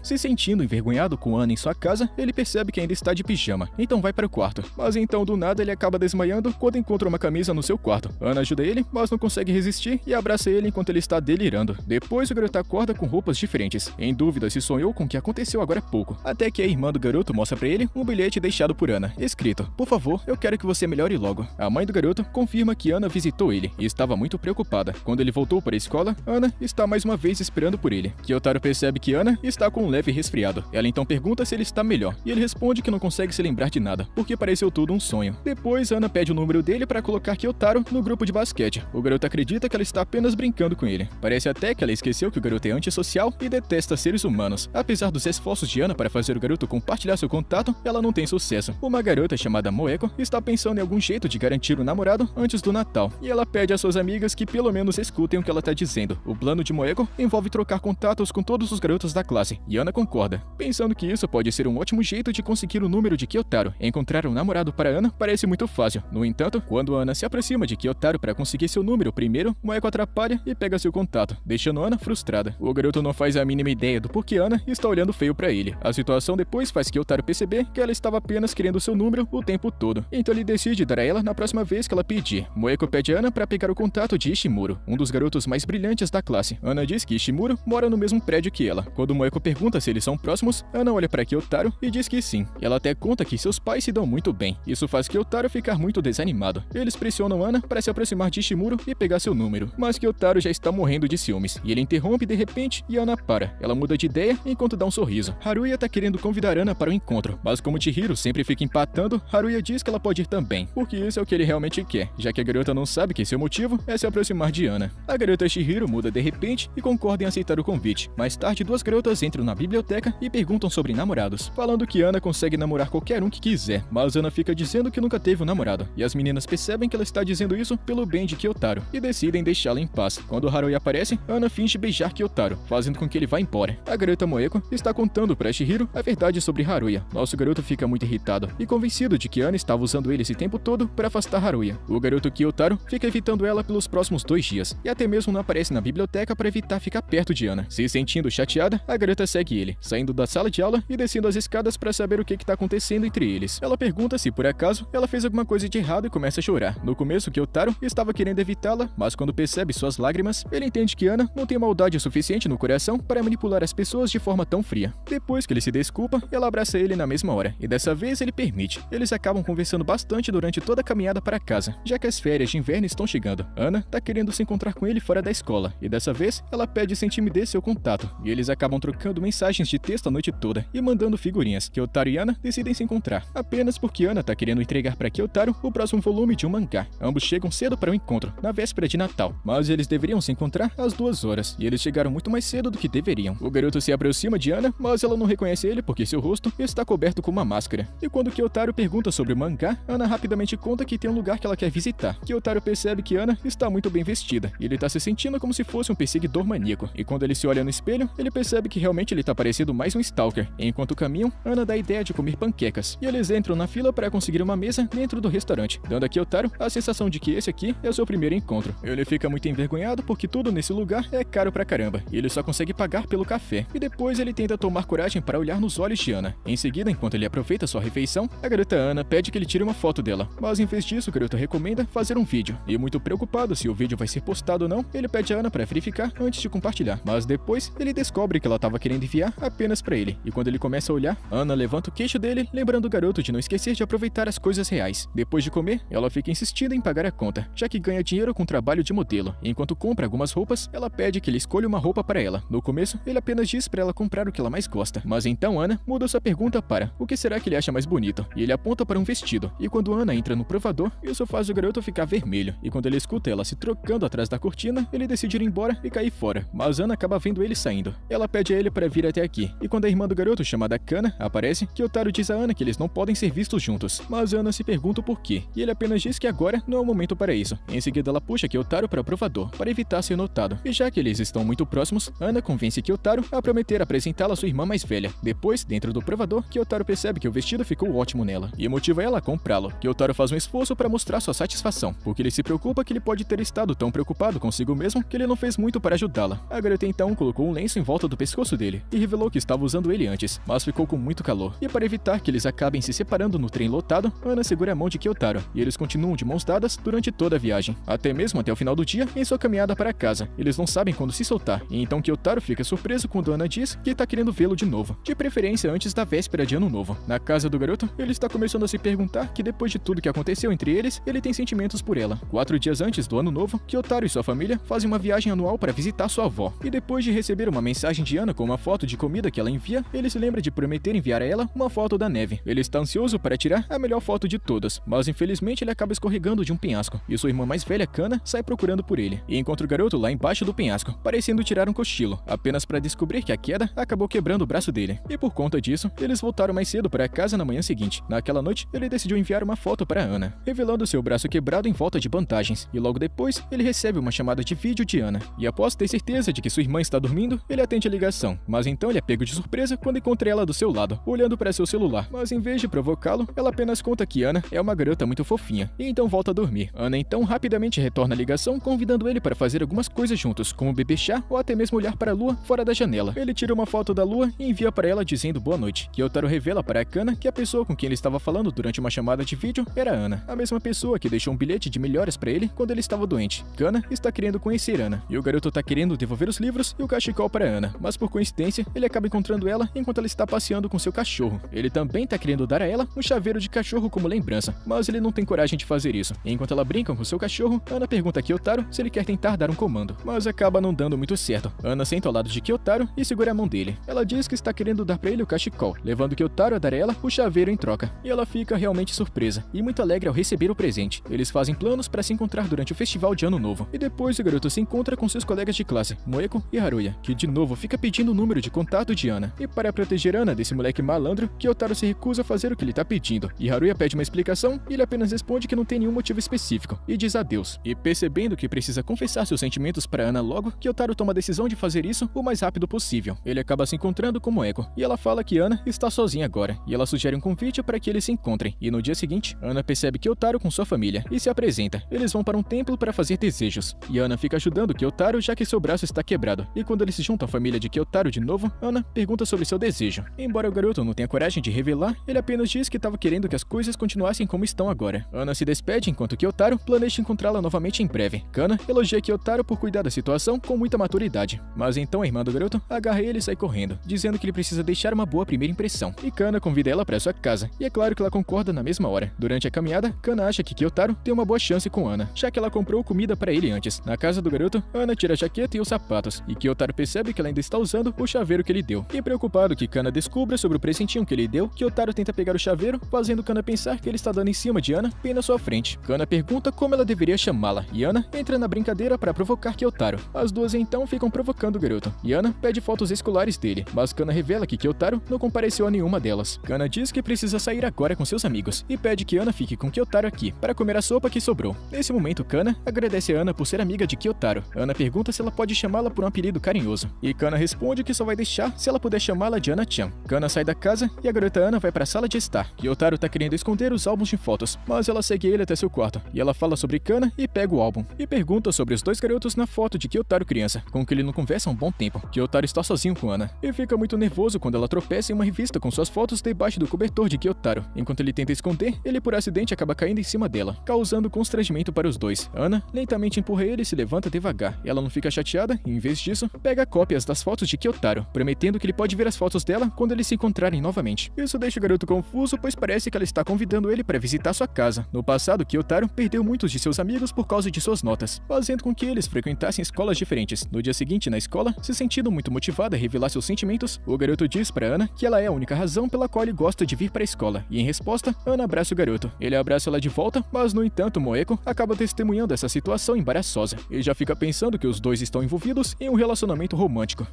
Se sentindo envergonhado com Ana em sua casa, ele percebe que ainda está de pijama, então vai para o quarto. Mas então do nada ele acaba desmaiando quando encontra uma camisa no seu quarto. Ana ajuda ele, mas não consegue resistir e abraça ele enquanto ele está delirando. Depois o garoto acorda com roupas diferentes, em dúvida se sonhou com o que aconteceu agora há pouco, até que a irmã do garoto mostra para ele um bilhete deixado por Ana, escrito: "Por favor, eu quero que você melhore logo." A mãe do garoto confirma que Ana visitou ele e estava muito preocupada. Quando ele voltou para a escola, Ana está mais uma vez esperando por ele. Kyotaro percebe que Ana está com um leve resfriado. Ela então pergunta se ele está melhor, e ele responde que não consegue se lembrar de nada, porque pareceu tudo um sonho. Depois, Ana pede o número dele para colocar Kyotaro no grupo de basquete. O garoto acredita que ela está apenas brincando com ele. Parece até que ela esqueceu que o garoto é antissocial e detesta seres humanos. Apesar dos esforços de Ana para fazer o garoto compartilhar seu contato, ela não tem sucesso. Uma garota chamada Moeko está pensando pensando em algum jeito de garantir o namorado antes do Natal, e ela pede às suas amigas que pelo menos escutem o que ela tá dizendo. O plano de Moeko envolve trocar contatos com todos os garotos da classe, e Ana concorda, pensando que isso pode ser um ótimo jeito de conseguir o número de Kyotaro. Encontrar um namorado para Ana parece muito fácil. No entanto, quando Ana se aproxima de Kyotaro para conseguir seu número primeiro, Moeko atrapalha e pega seu contato, deixando Ana frustrada. O garoto não faz a mínima ideia do porquê Ana está olhando feio para ele. A situação depois faz Kyotaro perceber que ela estava apenas querendo seu número o tempo todo, então ele decide dar a ela na próxima vez que ela pedir. Moeko pede a Ana para pegar o contato de Ishimuro, um dos garotos mais brilhantes da classe. Ana diz que Ishimuro mora no mesmo prédio que ela. Quando Moeko pergunta se eles são próximos, Ana olha para Kyotaro e diz que sim. Ela até conta que seus pais se dão muito bem. Isso faz Kyotaro ficar muito desanimado. Eles pressionam Ana para se aproximar de Ishimuro e pegar seu número, mas Kyotaro já está morrendo de ciúmes, e ele interrompe de repente e Ana para. Ela muda de ideia enquanto dá um sorriso. Haruya tá querendo convidar Ana para o encontro, mas como Chihiro sempre fica empatando, Haruya diz que ela pode ir também, porque isso é o que ele realmente quer, já que a garota não sabe que seu motivo é se aproximar de Ana. A garota Chihiro muda de repente e concorda em aceitar o convite. Mais tarde, duas garotas entram na biblioteca e perguntam sobre namorados, falando que Ana consegue namorar qualquer um que quiser, mas Ana fica dizendo que nunca teve um namorado, e as meninas percebem que ela está dizendo isso pelo bem de Kyotaro, e decidem deixá-la em paz. Quando Haruya aparece, Ana finge beijar Kyotaro, fazendo com que ele vá embora. A garota Moeko está contando para Chihiro a verdade sobre Haruya. Nosso garoto fica muito irritado e convencido de que Ana estava usando ele esse tempo todo para afastar Haruya. O garoto Kyotaro fica evitando ela pelos próximos 2 dias, e até mesmo não aparece na biblioteca para evitar ficar perto de Ana. Se sentindo chateada, a garota segue ele, saindo da sala de aula e descendo as escadas para saber o que está acontecendo entre eles. Ela pergunta se por acaso ela fez alguma coisa de errado e começa a chorar. No começo, Kyotaro estava querendo evitá-la, mas quando percebe suas lágrimas, ele entende que Ana não tem maldade o suficiente no coração para manipular as pessoas de forma tão fria. Depois que ele se desculpa, ela abraça ele na mesma hora, e dessa vez ele permite. Eles acabam conversando bastante durante toda a caminhada para casa, já que as férias de inverno estão chegando. Ana tá querendo se encontrar com ele fora da escola, e dessa vez ela pede sem timidez seu contato, e eles acabam trocando mensagens de texto a noite toda e mandando figurinhas. Kyotaro e Ana decidem se encontrar, apenas porque Ana tá querendo entregar para Kyotaro o próximo volume de um mangá. Ambos chegam cedo para o encontro, na véspera de Natal, mas eles deveriam se encontrar às 2 horas, e eles chegaram muito mais cedo do que deveriam. O garoto se aproxima de Ana, mas ela não reconhece ele porque seu rosto está coberto com uma máscara. E quando Kyotaro pergunta sobre o mangá, Ana rapidamente conta que tem um lugar que ela quer visitar. Kyotaro percebe que Ana está muito bem vestida, e ele tá se sentindo como se fosse um perseguidor maníaco. E quando ele se olha no espelho, ele percebe que realmente ele tá parecendo mais um stalker. Enquanto caminham, Ana dá a ideia de comer panquecas, e eles entram na fila para conseguir uma mesa dentro do restaurante, dando a Kyotaro a sensação de que esse aqui é o seu primeiro encontro. Ele fica muito envergonhado porque tudo nesse lugar é caro pra caramba, e ele só consegue pagar pelo café. E depois ele tenta tomar coragem para olhar nos olhos de Ana. Em seguida, enquanto ele aproveita sua refeição, a garota Ana pede que ele tire uma foto dela, mas em vez disso, o garoto recomenda fazer um vídeo. E muito preocupado se o vídeo vai ser postado ou não, ele pede a Ana para verificar antes de compartilhar. Mas depois, ele descobre que ela estava querendo enviar apenas para ele. E quando ele começa a olhar, Ana levanta o queixo dele, lembrando o garoto de não esquecer de aproveitar as coisas reais. Depois de comer, ela fica insistida em pagar a conta, já que ganha dinheiro com trabalho de modelo. E enquanto compra algumas roupas, ela pede que ele escolha uma roupa para ela. No começo, ele apenas diz para ela comprar o que ela mais gosta. Mas então Ana muda sua pergunta para o que será que ele acha mais bonito, e ele aponta para um vestido. E quando Ana entra no provador, isso faz o garoto ficar vermelho. E quando ele escuta ela se trocando atrás da cortina, ele decide ir embora e cair fora. Mas Ana acaba vendo ele saindo. Ela pede a ele para vir até aqui. E quando a irmã do garoto, chamada Kana, aparece, Kyotaro diz a Ana que eles não podem ser vistos juntos. Mas Ana se pergunta o porquê, e ele apenas diz que agora não é o momento para isso. Em seguida, ela puxa Kyotaro para o provador, para evitar ser notado. E já que eles estão muito próximos, Ana convence Kyotaro a prometer apresentá-la à sua irmã mais velha. Depois, dentro do provador, Kyotaro percebe que o vestido ficou ótimo nela, e motiva ela a comprá-lo. Kyotaro faz um esforço para mostrar sua satisfação, porque ele se preocupa que ele pode ter estado tão preocupado consigo mesmo que ele não fez muito para ajudá-la. A garota então colocou um lenço em volta do pescoço dele, e revelou que estava usando ele antes, mas ficou com muito calor. E para evitar que eles acabem se separando no trem lotado, Ana segura a mão de Kyotaro, e eles continuam de mãos dadas durante toda a viagem, até mesmo até o final do dia, em sua caminhada para casa. Eles não sabem quando se soltar, e então Kyotaro fica surpreso quando Ana diz que tá querendo vê-lo de novo, de preferência antes da véspera de Ano Novo. Na casa do garoto, ele está começando a se perguntar que depois de tudo que aconteceu entre eles, ele tem sentimentos por ela. 4 dias antes do Ano Novo, Kyotaro e sua família fazem uma viagem anual para visitar sua avó, e depois de receber uma mensagem de Ana com uma foto de comida que ela envia, ele se lembra de prometer enviar a ela uma foto da neve. Ele está ansioso para tirar a melhor foto de todas, mas infelizmente ele acaba escorregando de um penhasco, e sua irmã mais velha, Kana, sai procurando por ele, e encontra o garoto lá embaixo do penhasco, parecendo tirar um cochilo, apenas para descobrir que a queda acabou quebrando o braço dele. E por conta disso, eles voltaram mais cedo para casa na manhã seguinte. Naquela noite, ele decidiu enviar uma foto para Ana, revelando seu braço quebrado em volta de bandagens, e logo depois ele recebe uma chamada de vídeo de Ana. E após ter certeza de que sua irmã está dormindo, ele atende a ligação, mas então ele é pego de surpresa quando encontra ela do seu lado, olhando para seu celular. Mas em vez de provocá-lo, ela apenas conta que Ana é uma garota muito fofinha, e então volta a dormir. Ana então rapidamente retorna a ligação, convidando ele para fazer algumas coisas juntos, como beber chá ou até mesmo olhar para a lua fora da janela. Ele tira uma foto da lua e envia para ela dizendo boa noite. Kyotaro revela para Kana que a pessoa com quem ele estava falando durante uma chamada de vídeo era Ana, a mesma pessoa que deixou um bilhete de melhoras para ele quando ele estava doente. Kana está querendo conhecer Ana, e o garoto está querendo devolver os livros e o cachecol para Ana, mas por coincidência, ele acaba encontrando ela enquanto ela está passeando com seu cachorro. Ele também está querendo dar a ela um chaveiro de cachorro como lembrança, mas ele não tem coragem de fazer isso. Enquanto ela brinca com seu cachorro, Ana pergunta a Kyotaro se ele quer tentar dar um comando, mas acaba não dando muito certo. Ana senta ao lado de Kyotaro e segura a mão dele. Ela diz que está querendo dar para ele o cachecol, levando Kyotaro a dar a ela o chaveiro em troca. E ela fica realmente surpresa e muito alegre ao receber o presente. Eles fazem planos para se encontrar durante o festival de Ano Novo. E depois o garoto se encontra com seus colegas de classe, Moeko e Haruya, que de novo fica pedindo o número de contato de Ana. E para proteger Ana desse moleque malandro, Kyotaro se recusa a fazer o que ele tá pedindo. E Haruya pede uma explicação e ele apenas responde que não tem nenhum motivo específico e diz adeus. E percebendo que precisa confessar seus sentimentos para Ana logo, Kyotaro toma a decisão de fazer isso o mais rápido possível. Ele acaba se encontrando com Moeko e ela fala que Ana está sozinha agora, e ela sugere um convite para que eles se encontrem. E no dia seguinte, Ana percebe Kyotaro com sua família e se apresenta. Eles vão para um templo para fazer desejos, e Ana fica ajudando Kyotaro já que seu braço está quebrado. E quando eles se juntam à família de Kyotaro de novo, Ana pergunta sobre seu desejo. Embora o garoto não tenha coragem de revelar, ele apenas diz que estava querendo que as coisas continuassem como estão agora. Ana se despede enquanto Kyotaro planeja encontrá-la novamente em breve. Kana elogia Kyotaro por cuidar da situação com muita maturidade, mas então a irmã do garoto agarra ele e sai correndo, dizendo que ele precisa deixar uma boa primeira impressão. E Kana convida ela para sua casa, e é claro que ela concorda na mesma hora. Durante a caminhada, Kana acha que Kyotaro tem uma boa chance com Ana, já que ela comprou comida para ele antes. Na casa do garoto, Ana tira a jaqueta e os sapatos, e Kyotaro percebe que ela ainda está usando o chaveiro que ele deu. E preocupado que Kana descubra sobre o presentinho que ele deu, Kyotaro tenta pegar o chaveiro, fazendo Kana pensar que ele está dando em cima de Ana bem na sua frente. Kana pergunta como ela deveria chamá-la, e Ana entra na brincadeira para provocar Kyotaro. As duas então ficam provocando o garoto, e Ana pede fotos escolares dele, mas Kana revela que Kyotaro não compareceu a nenhuma delas. Kana diz que precisa sair agora com seus amigos, e pede que Ana fique com Kyotaro aqui, para comer a sopa que sobrou. Nesse momento, Kana agradece a Ana por ser amiga de Kyotaro. Ana pergunta se ela pode chamá-la por um apelido carinhoso, e Kana responde que só vai deixar se ela puder chamá-la de Ana-chan. Kana sai da casa e a garota Ana vai para a sala de estar. Kyotaro tá querendo esconder os álbuns de fotos, mas ela segue ele até seu quarto, e ela fala sobre Kana e pega o álbum, e pergunta sobre os dois garotos na foto de Kyotaro criança, com que ele não conversa há um bom tempo. Kyotaro está sozinho com Ana, e fica muito nervoso quando ela tropeça em uma revista com suas fotos debaixo do cobertor de Kyotaro. Enquanto ele tenta esconder, ele por acidente acaba caindo em cima dela, causando constrangimento para os dois. Ana lentamente empurra ele e se levanta devagar. Ela não fica chateada e, em vez disso, pega cópias das fotos de Kyotaro, prometendo que ele pode ver as fotos dela quando eles se encontrarem novamente. Isso deixa o garoto confuso, pois parece que ela está convidando ele para visitar sua casa. No passado, Kyotaro perdeu muitos de seus amigos por causa de suas notas, fazendo com que eles frequentassem escolas diferentes. No dia seguinte, na escola, se sentindo muito motivado a revelar seus sentimentos, o garoto diz para Ana que ela é a única razão pela qual ele gosta de vir para a escola, e em resposta, Ana abraça o garoto. Ele abraça ela de volta, mas no entanto, Moeko acaba testemunhando essa situação embaraçosa, e já fica pensando que os dois estão envolvidos em um relacionamento romântico.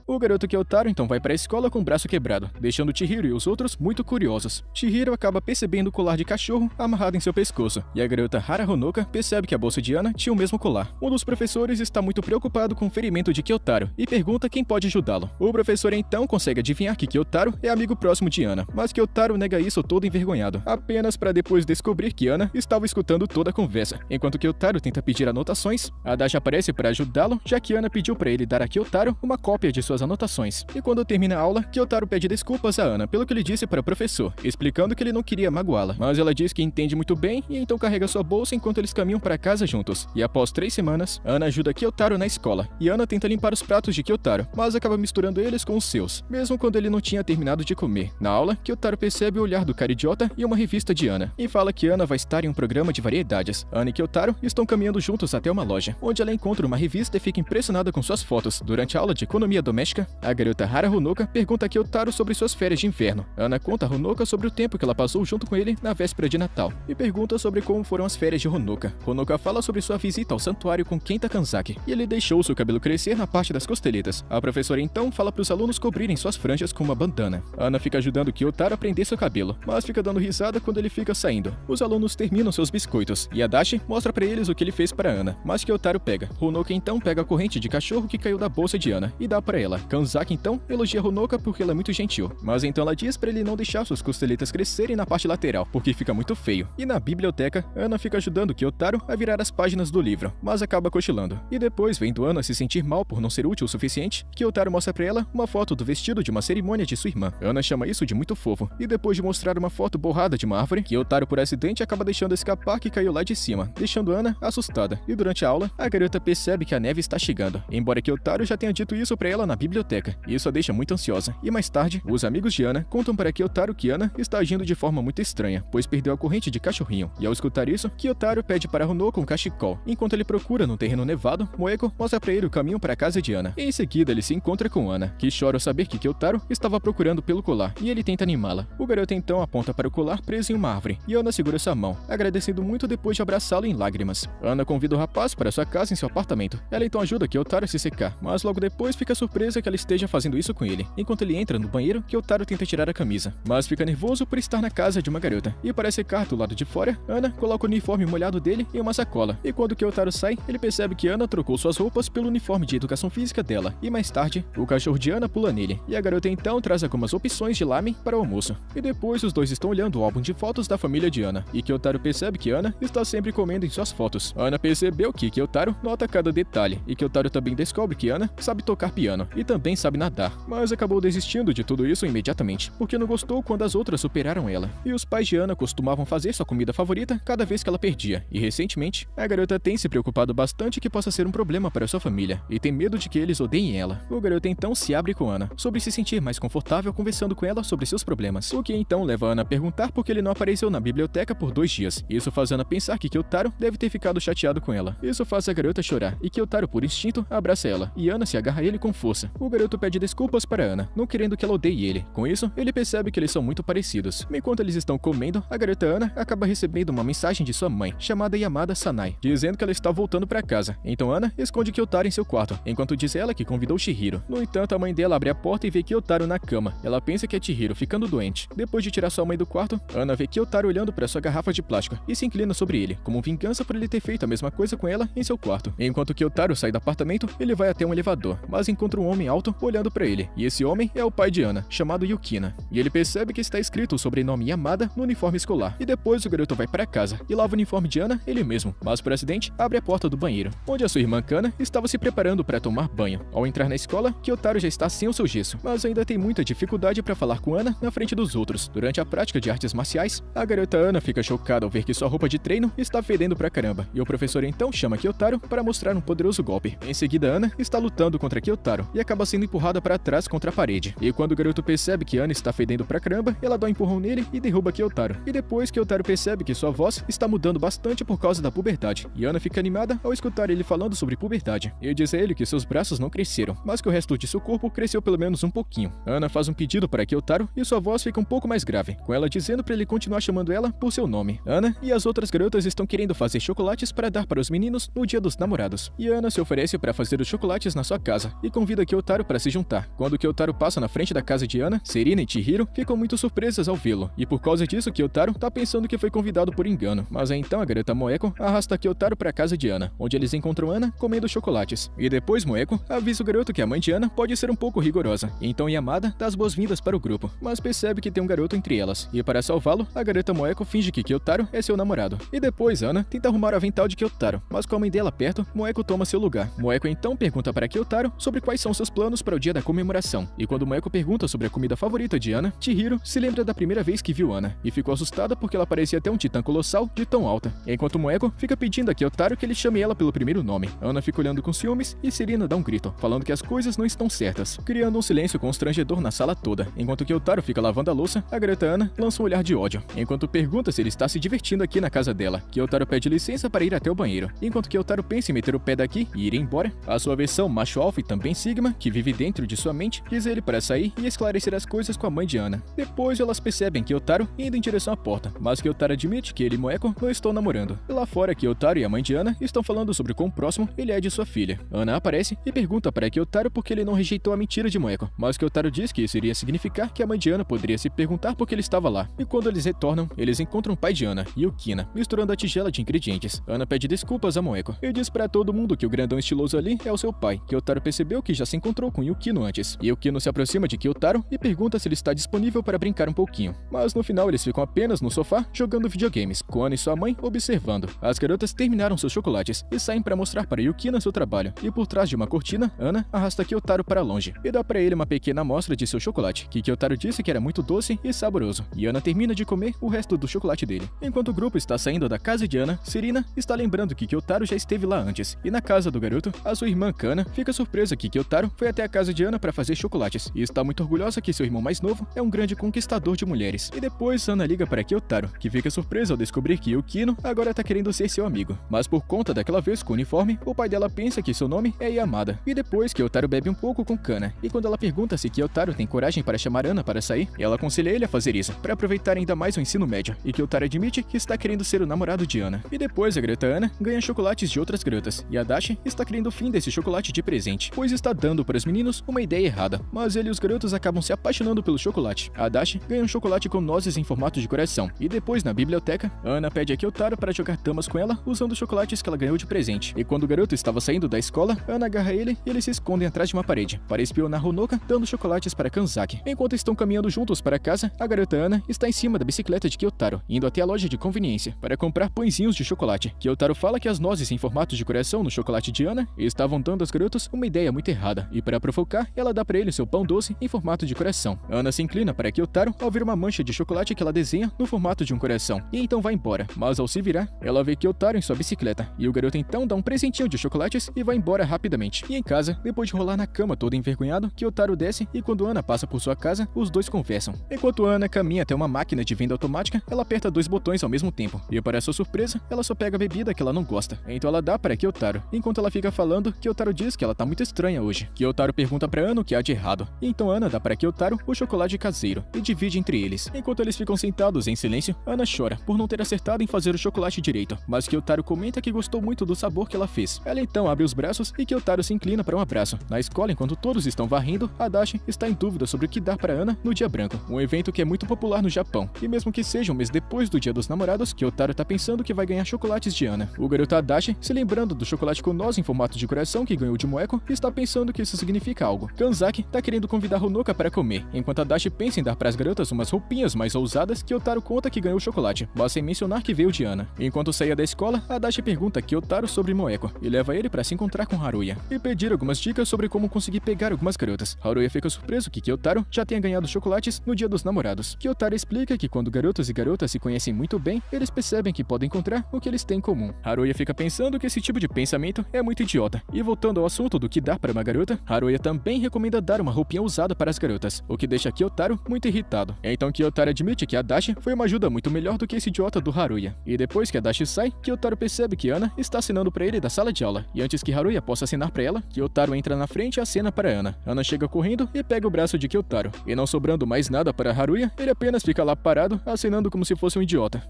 O garoto Kyotaro então vai para a escola com o braço quebrado, deixando Chihiro e os outros muito curiosos. Chihiro acaba percebendo o colar de cachorro amarrado em seu pescoço, e a garota Hara Honoka percebe que a bolsa de Ana tinha o mesmo colar. Um dos professores está muito preocupado com o ferimento de Kyotaro e pergunta quem pode ajudá-lo. O professor então consegue adivinhar que Kyotaro é amigo próximo de Ana, mas Kyotaro nega isso todo envergonhado, apenas para depois descobrir que Ana estava escutando toda a conversa. Enquanto Kyotaro tenta pedir anotações, Adachi aparece para ajudá-lo, já que Ana pediu para ele dar a Kyotaro uma cópia de suas anotações. E quando termina a aula, Kyotaro pede desculpas a Ana pelo que ele disse para o professor, explicando que ele não queria magoá-la, mas ela diz que entende muito bem e então carrega sua bolsa enquanto eles caminham para casa juntos. E após 3 semanas, Ana ajuda Kyotaro na escola, e Ana tenta limpar os pratos de Kyotaro, mas acaba misturando eles com os seus, mesmo quando ele não tinha terminado de comer. Na aula, Kyotaro percebe o olhar do cara idiota e uma revista de Ana, e fala que Ana vai estar em um programa de variedades. Ana e Kyotaro estão caminhando juntos até uma loja, onde ela encontra uma revista e fica impressionada com suas fotos durante a aula de economia doméstica doméstica, a garota Hara Honoka pergunta a Kyotaro sobre suas férias de inverno. Ana conta a Honoka sobre o tempo que ela passou junto com ele na véspera de Natal e pergunta sobre como foram as férias de Honoka. Honoka fala sobre sua visita ao santuário com Kenta Kanzaki e ele deixou seu cabelo crescer na parte das costeletas. A professora então fala para os alunos cobrirem suas franjas com uma bandana. Ana fica ajudando Kyotaro a prender seu cabelo, mas fica dando risada quando ele fica saindo. Os alunos terminam seus biscoitos e Adachi mostra para eles o que ele fez para Ana, mas Kyotaro pega. Honoka então pega a corrente de cachorro que caiu da bolsa de Ana e dá para ela. Kanzaki então elogia Honoka porque ela é muito gentil, mas então ela diz para ele não deixar suas costeletas crescerem na parte lateral, porque fica muito feio. E na biblioteca, Ana fica ajudando Kyotaro a virar as páginas do livro, mas acaba cochilando. E depois, vendo Ana se sentir mal por não ser útil o suficiente, Kyotaro mostra para ela uma foto do vestido de uma cerimônia de sua irmã. Ana chama isso de muito fofo, e depois de mostrar uma foto borrada de uma árvore, Kyotaro por acidente acaba deixando escapar que caiu lá de cima, deixando Ana assustada. E durante a aula, a garota percebe que a neve está chegando, embora Kyotaro já tenha dito isso para ela na biblioteca. Isso a deixa muito ansiosa. E mais tarde, os amigos de Ana contam para Kyotaro que Ana está agindo de forma muito estranha, pois perdeu a corrente de cachorrinho. E ao escutar isso, Kyotaro pede para Honoka um cachecol. Enquanto ele procura no terreno nevado, Moeko mostra para ele o caminho para a casa de Ana. E em seguida, ele se encontra com Ana, que chora ao saber que Kyotaro estava procurando pelo colar, e ele tenta animá-la. O garoto então aponta para o colar preso em uma árvore, e Ana segura sua mão, agradecendo muito depois de abraçá-lo em lágrimas. Ana convida o rapaz para sua casa em seu apartamento. Ela então ajuda Kyotaro a se secar, mas logo depois fica surpresa que ela esteja fazendo isso com ele. Enquanto ele entra no banheiro, Kyotaro tenta tirar a camisa, mas fica nervoso por estar na casa de uma garota. E para secar do lado de fora, Ana coloca o uniforme molhado dele em uma sacola. E quando Kyotaro sai, ele percebe que Ana trocou suas roupas pelo uniforme de educação física dela. E mais tarde, o cachorro de Ana pula nele. E a garota então traz algumas opções de lamen para o almoço. E depois os dois estão olhando o álbum de fotos da família de Ana. E Kyotaro percebe que Ana está sempre comendo em suas fotos. Ana percebeu que Kyotaro nota cada detalhe. E Kyotaro também descobre que Ana sabe tocar piano e também sabe nadar. Mas acabou desistindo de tudo isso imediatamente, porque não gostou quando as outras superaram ela. E os pais de Ana costumavam fazer sua comida favorita cada vez que ela perdia. E recentemente, a garota tem se preocupado bastante que possa ser um problema para sua família e tem medo de que eles odeiem ela. O garoto então se abre com Ana sobre se sentir mais confortável conversando com ela sobre seus problemas, o que então leva Ana a perguntar por que ele não apareceu na biblioteca por 2 dias. Isso faz Ana pensar que Kyotaro deve ter ficado chateado com ela. Isso faz a garota chorar e Kyotaro, por instinto, abraça ela e Ana se agarra a ele com força. O garoto pede desculpas para Ana, não querendo que ela odeie ele. Com isso, ele percebe que eles são muito parecidos. Enquanto eles estão comendo, a garota Ana acaba recebendo uma mensagem de sua mãe, chamada Yamada Sanai, dizendo que ela está voltando para casa. Então Ana esconde Kyotaro em seu quarto, enquanto diz ela que convidou Chihiro. No entanto, a mãe dela abre a porta e vê Kyotaro na cama. Ela pensa que é Chihiro ficando doente. Depois de tirar sua mãe do quarto, Ana vê Kyotaro olhando para sua garrafa de plástico e se inclina sobre ele, como vingança por ele ter feito a mesma coisa com ela em seu quarto. Enquanto Kyotaro sai do apartamento, ele vai até um elevador, mas encontra um homem alto olhando para ele. E esse homem é o pai de Ana, chamado Yukina. E ele percebe que está escrito o sobrenome Yamada no uniforme escolar. E depois o garoto vai para casa e lava o uniforme de Ana ele mesmo, mas por acidente abre a porta do banheiro, onde a sua irmã Kana estava se preparando para tomar banho. Ao entrar na escola, Kyotaro já está sem o seu gesso, mas ainda tem muita dificuldade para falar com Ana na frente dos outros. Durante a prática de artes marciais, a garota Ana fica chocada ao ver que sua roupa de treino está fedendo pra caramba, e o professor então chama Kyotaro para mostrar um poderoso golpe. Em seguida, Ana está lutando contra Kyotaro e acaba sendo empurrada para trás contra a parede. E quando o garoto percebe que Ana está fedendo pra caramba, ela dá um empurrão nele e derruba Kyotaro. E depois, Kyotaro percebe que sua voz está mudando bastante por causa da puberdade, e Ana fica animada ao escutar ele falando sobre puberdade. E diz a ele que seus braços não cresceram, mas que o resto de seu corpo cresceu pelo menos um pouquinho. Ana faz um pedido para Kyotaro e sua voz fica um pouco mais grave, com ela dizendo para ele continuar chamando ela por seu nome. Ana e as outras garotas estão querendo fazer chocolates para dar para os meninos no dia dos namorados. E Ana se oferece para fazer os chocolates na sua casa e convida Kyotaro para se juntar. Quando Kyotaro passa na frente da casa de Ana, Serena e Chihiro ficam muito surpresas ao vê-lo. E por causa disso, Kyotaro tá pensando que foi convidado por engano. Mas aí então a garota Moeko arrasta Kyotaro para a casa de Ana, onde eles encontram Ana comendo chocolates. E depois Moeko avisa o garoto que a mãe de Ana pode ser um pouco rigorosa. Então Yamada dá as boas-vindas para o grupo, mas percebe que tem um garoto entre elas. E para salvá-lo, a garota Moeko finge que Kyotaro é seu namorado. E depois Ana tenta arrumar o avental de Kyotaro, mas com a mãe dela perto, Moeko toma seu lugar. Moeko então pergunta para Kyotaro sobre quais são seus planos para o dia da comemoração. E quando Moeko pergunta sobre a comida favorita de Ana, Chihiro se lembra da primeira vez que viu Ana e ficou assustada porque ela parecia até um titã colossal de tão alta. Enquanto Moeko fica pedindo a Kyotaro que ele chame ela pelo primeiro nome. Ana fica olhando com ciúmes e Serena dá um grito, falando que as coisas não estão certas, criando um silêncio constrangedor na sala toda. Enquanto Kyotaro fica lavando a louça, a garota Ana lança um olhar de ódio. Enquanto pergunta se ele está se divertindo aqui na casa dela, Kyotaro pede licença para ir até o banheiro. Enquanto Kyotaro pensa em meter o pé daqui e ir embora, a sua versão macho alfa e também sigma ela, que vive dentro de sua mente, diz a ele para sair e esclarecer as coisas com a mãe de Ana. Depois elas percebem Kyotaro indo em direção à porta, mas Kyotaro admite que ele e Moeko não estão namorando. E lá fora, Kyotaro e a mãe de Ana estão falando sobre quão próximo ele é de sua filha. Ana aparece e pergunta para Kyotaro por que ele não rejeitou a mentira de Moeko, mas Kyotaro diz que isso iria significar que a mãe de Ana poderia se perguntar por que ele estava lá. E quando eles retornam, eles encontram o pai de Ana, Yukina, misturando a tigela de ingredientes. Ana pede desculpas a Moeko e diz para todo mundo que o grandão estiloso ali é o seu pai. Kyotaro percebeu que já se encontrou com Yukino antes. Yukino se aproxima de Kyotaro e pergunta se ele está disponível para brincar um pouquinho. Mas no final eles ficam apenas no sofá jogando videogames, com Ana e sua mãe observando. As garotas terminaram seus chocolates e saem para mostrar para Yukina seu trabalho. E por trás de uma cortina, Ana arrasta Kyotaro para longe e dá para ele uma pequena amostra de seu chocolate, que Kyotaro disse que era muito doce e saboroso. E Ana termina de comer o resto do chocolate dele. Enquanto o grupo está saindo da casa de Ana, Serena está lembrando que Kyotaro já esteve lá antes. E na casa do garoto, a sua irmã Kana fica surpresa que Kyotaro foi até a casa de Ana para fazer chocolates e está muito orgulhosa que seu irmão mais novo é um grande conquistador de mulheres. E depois Ana liga para Kyotaro, que fica surpresa ao descobrir que Yukino agora tá querendo ser seu amigo. Mas por conta daquela vez com o uniforme, o pai dela pensa que seu nome é Yamada. E depois Kyotaro bebe um pouco com Kana, e quando ela pergunta se Kyotaro tem coragem para chamar Ana para sair, ela aconselha ele a fazer isso, para aproveitar ainda mais o ensino médio, e Kyotaro admite que está querendo ser o namorado de Ana. E depois a garota Ana ganha chocolates de outras garotas, e a Dashi está querendo o fim desse chocolate de presente, pois está dando para os meninos uma ideia errada, mas ele e os garotos acabam se apaixonando pelo chocolate. A Dashi ganha um chocolate com nozes em formato de coração, e depois na biblioteca, Ana pede a Kyotaro para jogar damas com ela usando os chocolates que ela ganhou de presente. E quando o garoto estava saindo da escola, Ana agarra ele e eles se escondem atrás de uma parede para espionar Honoka, dando chocolates para Kanzaki. Enquanto estão caminhando juntos para casa, a garota Ana está em cima da bicicleta de Kyotaro, indo até a loja de conveniência para comprar pãezinhos de chocolate. Kyotaro fala que as nozes em formato de coração no chocolate de Ana estavam dando aos garotos uma ideia muito errada, e para provocar, ela dá para ele seu pão doce em formato de coração. Ana se inclina para Kyotaro ao ver uma mancha de chocolate que ela desenha no formato de um coração, e então vai embora. Mas ao se virar, ela vê Kyotaro em sua bicicleta, e o garoto então dá um presentinho de chocolates e vai embora rapidamente. E em casa, depois de rolar na cama todo envergonhado, Kyotaro desce e quando Ana passa por sua casa, os dois conversam. Enquanto Ana caminha até uma máquina de venda automática, ela aperta dois botões ao mesmo tempo, e para sua surpresa, ela só pega a bebida que ela não gosta. Então ela dá para Kyotaro. Enquanto ela fica falando, Kyotaro diz que ela tá muito estranha hoje. Kyotaro pergunta para Ana o que há de errado, e então Ana dá para Kyotaro o chocolate caseiro e divide entre eles. Enquanto eles ficam sentados em silêncio, Ana chora por não ter acertado em fazer o chocolate direito, mas Kyotaro comenta que gostou muito do sabor que ela fez. Ela então abre os braços e Kyotaro se inclina para um abraço. Na escola, enquanto todos estão varrendo, a Dashi está em dúvida sobre o que dar para Ana no Dia Branco, um evento que é muito popular no Japão. E mesmo que seja um mês depois do Dia dos Namorados, Kyotaro tá pensando que vai ganhar chocolates de Ana. O garoto Adachi, se lembrando do chocolate com noz em formato de coração que ganhou de Moeko, está pensando que isso significa algo. Kanzaki tá querendo convidar Honoka para comer, enquanto Adachi pensa em dar para as garotas umas roupinhas mais ousadas, Kyotaro conta que ganhou o chocolate, mas sem mencionar que veio de Ana. Enquanto saía da escola, Adachi pergunta a Kyotaro sobre Moeko e leva ele para se encontrar com Haruya e pedir algumas dicas sobre como conseguir pegar algumas garotas. Haruya fica surpreso que Kyotaro já tenha ganhado chocolates no Dia dos Namorados. Kyotaro explica que quando garotos e garotas se conhecem muito bem, eles percebem que podem encontrar o que eles têm em comum. Haruya fica pensando que esse tipo de pensamento é muito idiota. E voltando ao assunto do que dar para uma garota, Haruya também recomenda dar uma roupinha usada para as garotas, o que deixa Kyotaro muito irritado. Então Kyotaro admite que a Dashi foi uma ajuda muito melhor do que esse idiota do Haruya. E depois que a Dashi sai, Kyotaro percebe que Ana está assinando para ele da sala de aula. E antes que Haruya possa assinar para ela, Kyotaro entra na frente e acena para Ana. Ana chega correndo e pega o braço de Kyotaro. E não sobrando mais nada para Haruya, ele apenas fica lá parado, acenando como se fosse um idiota.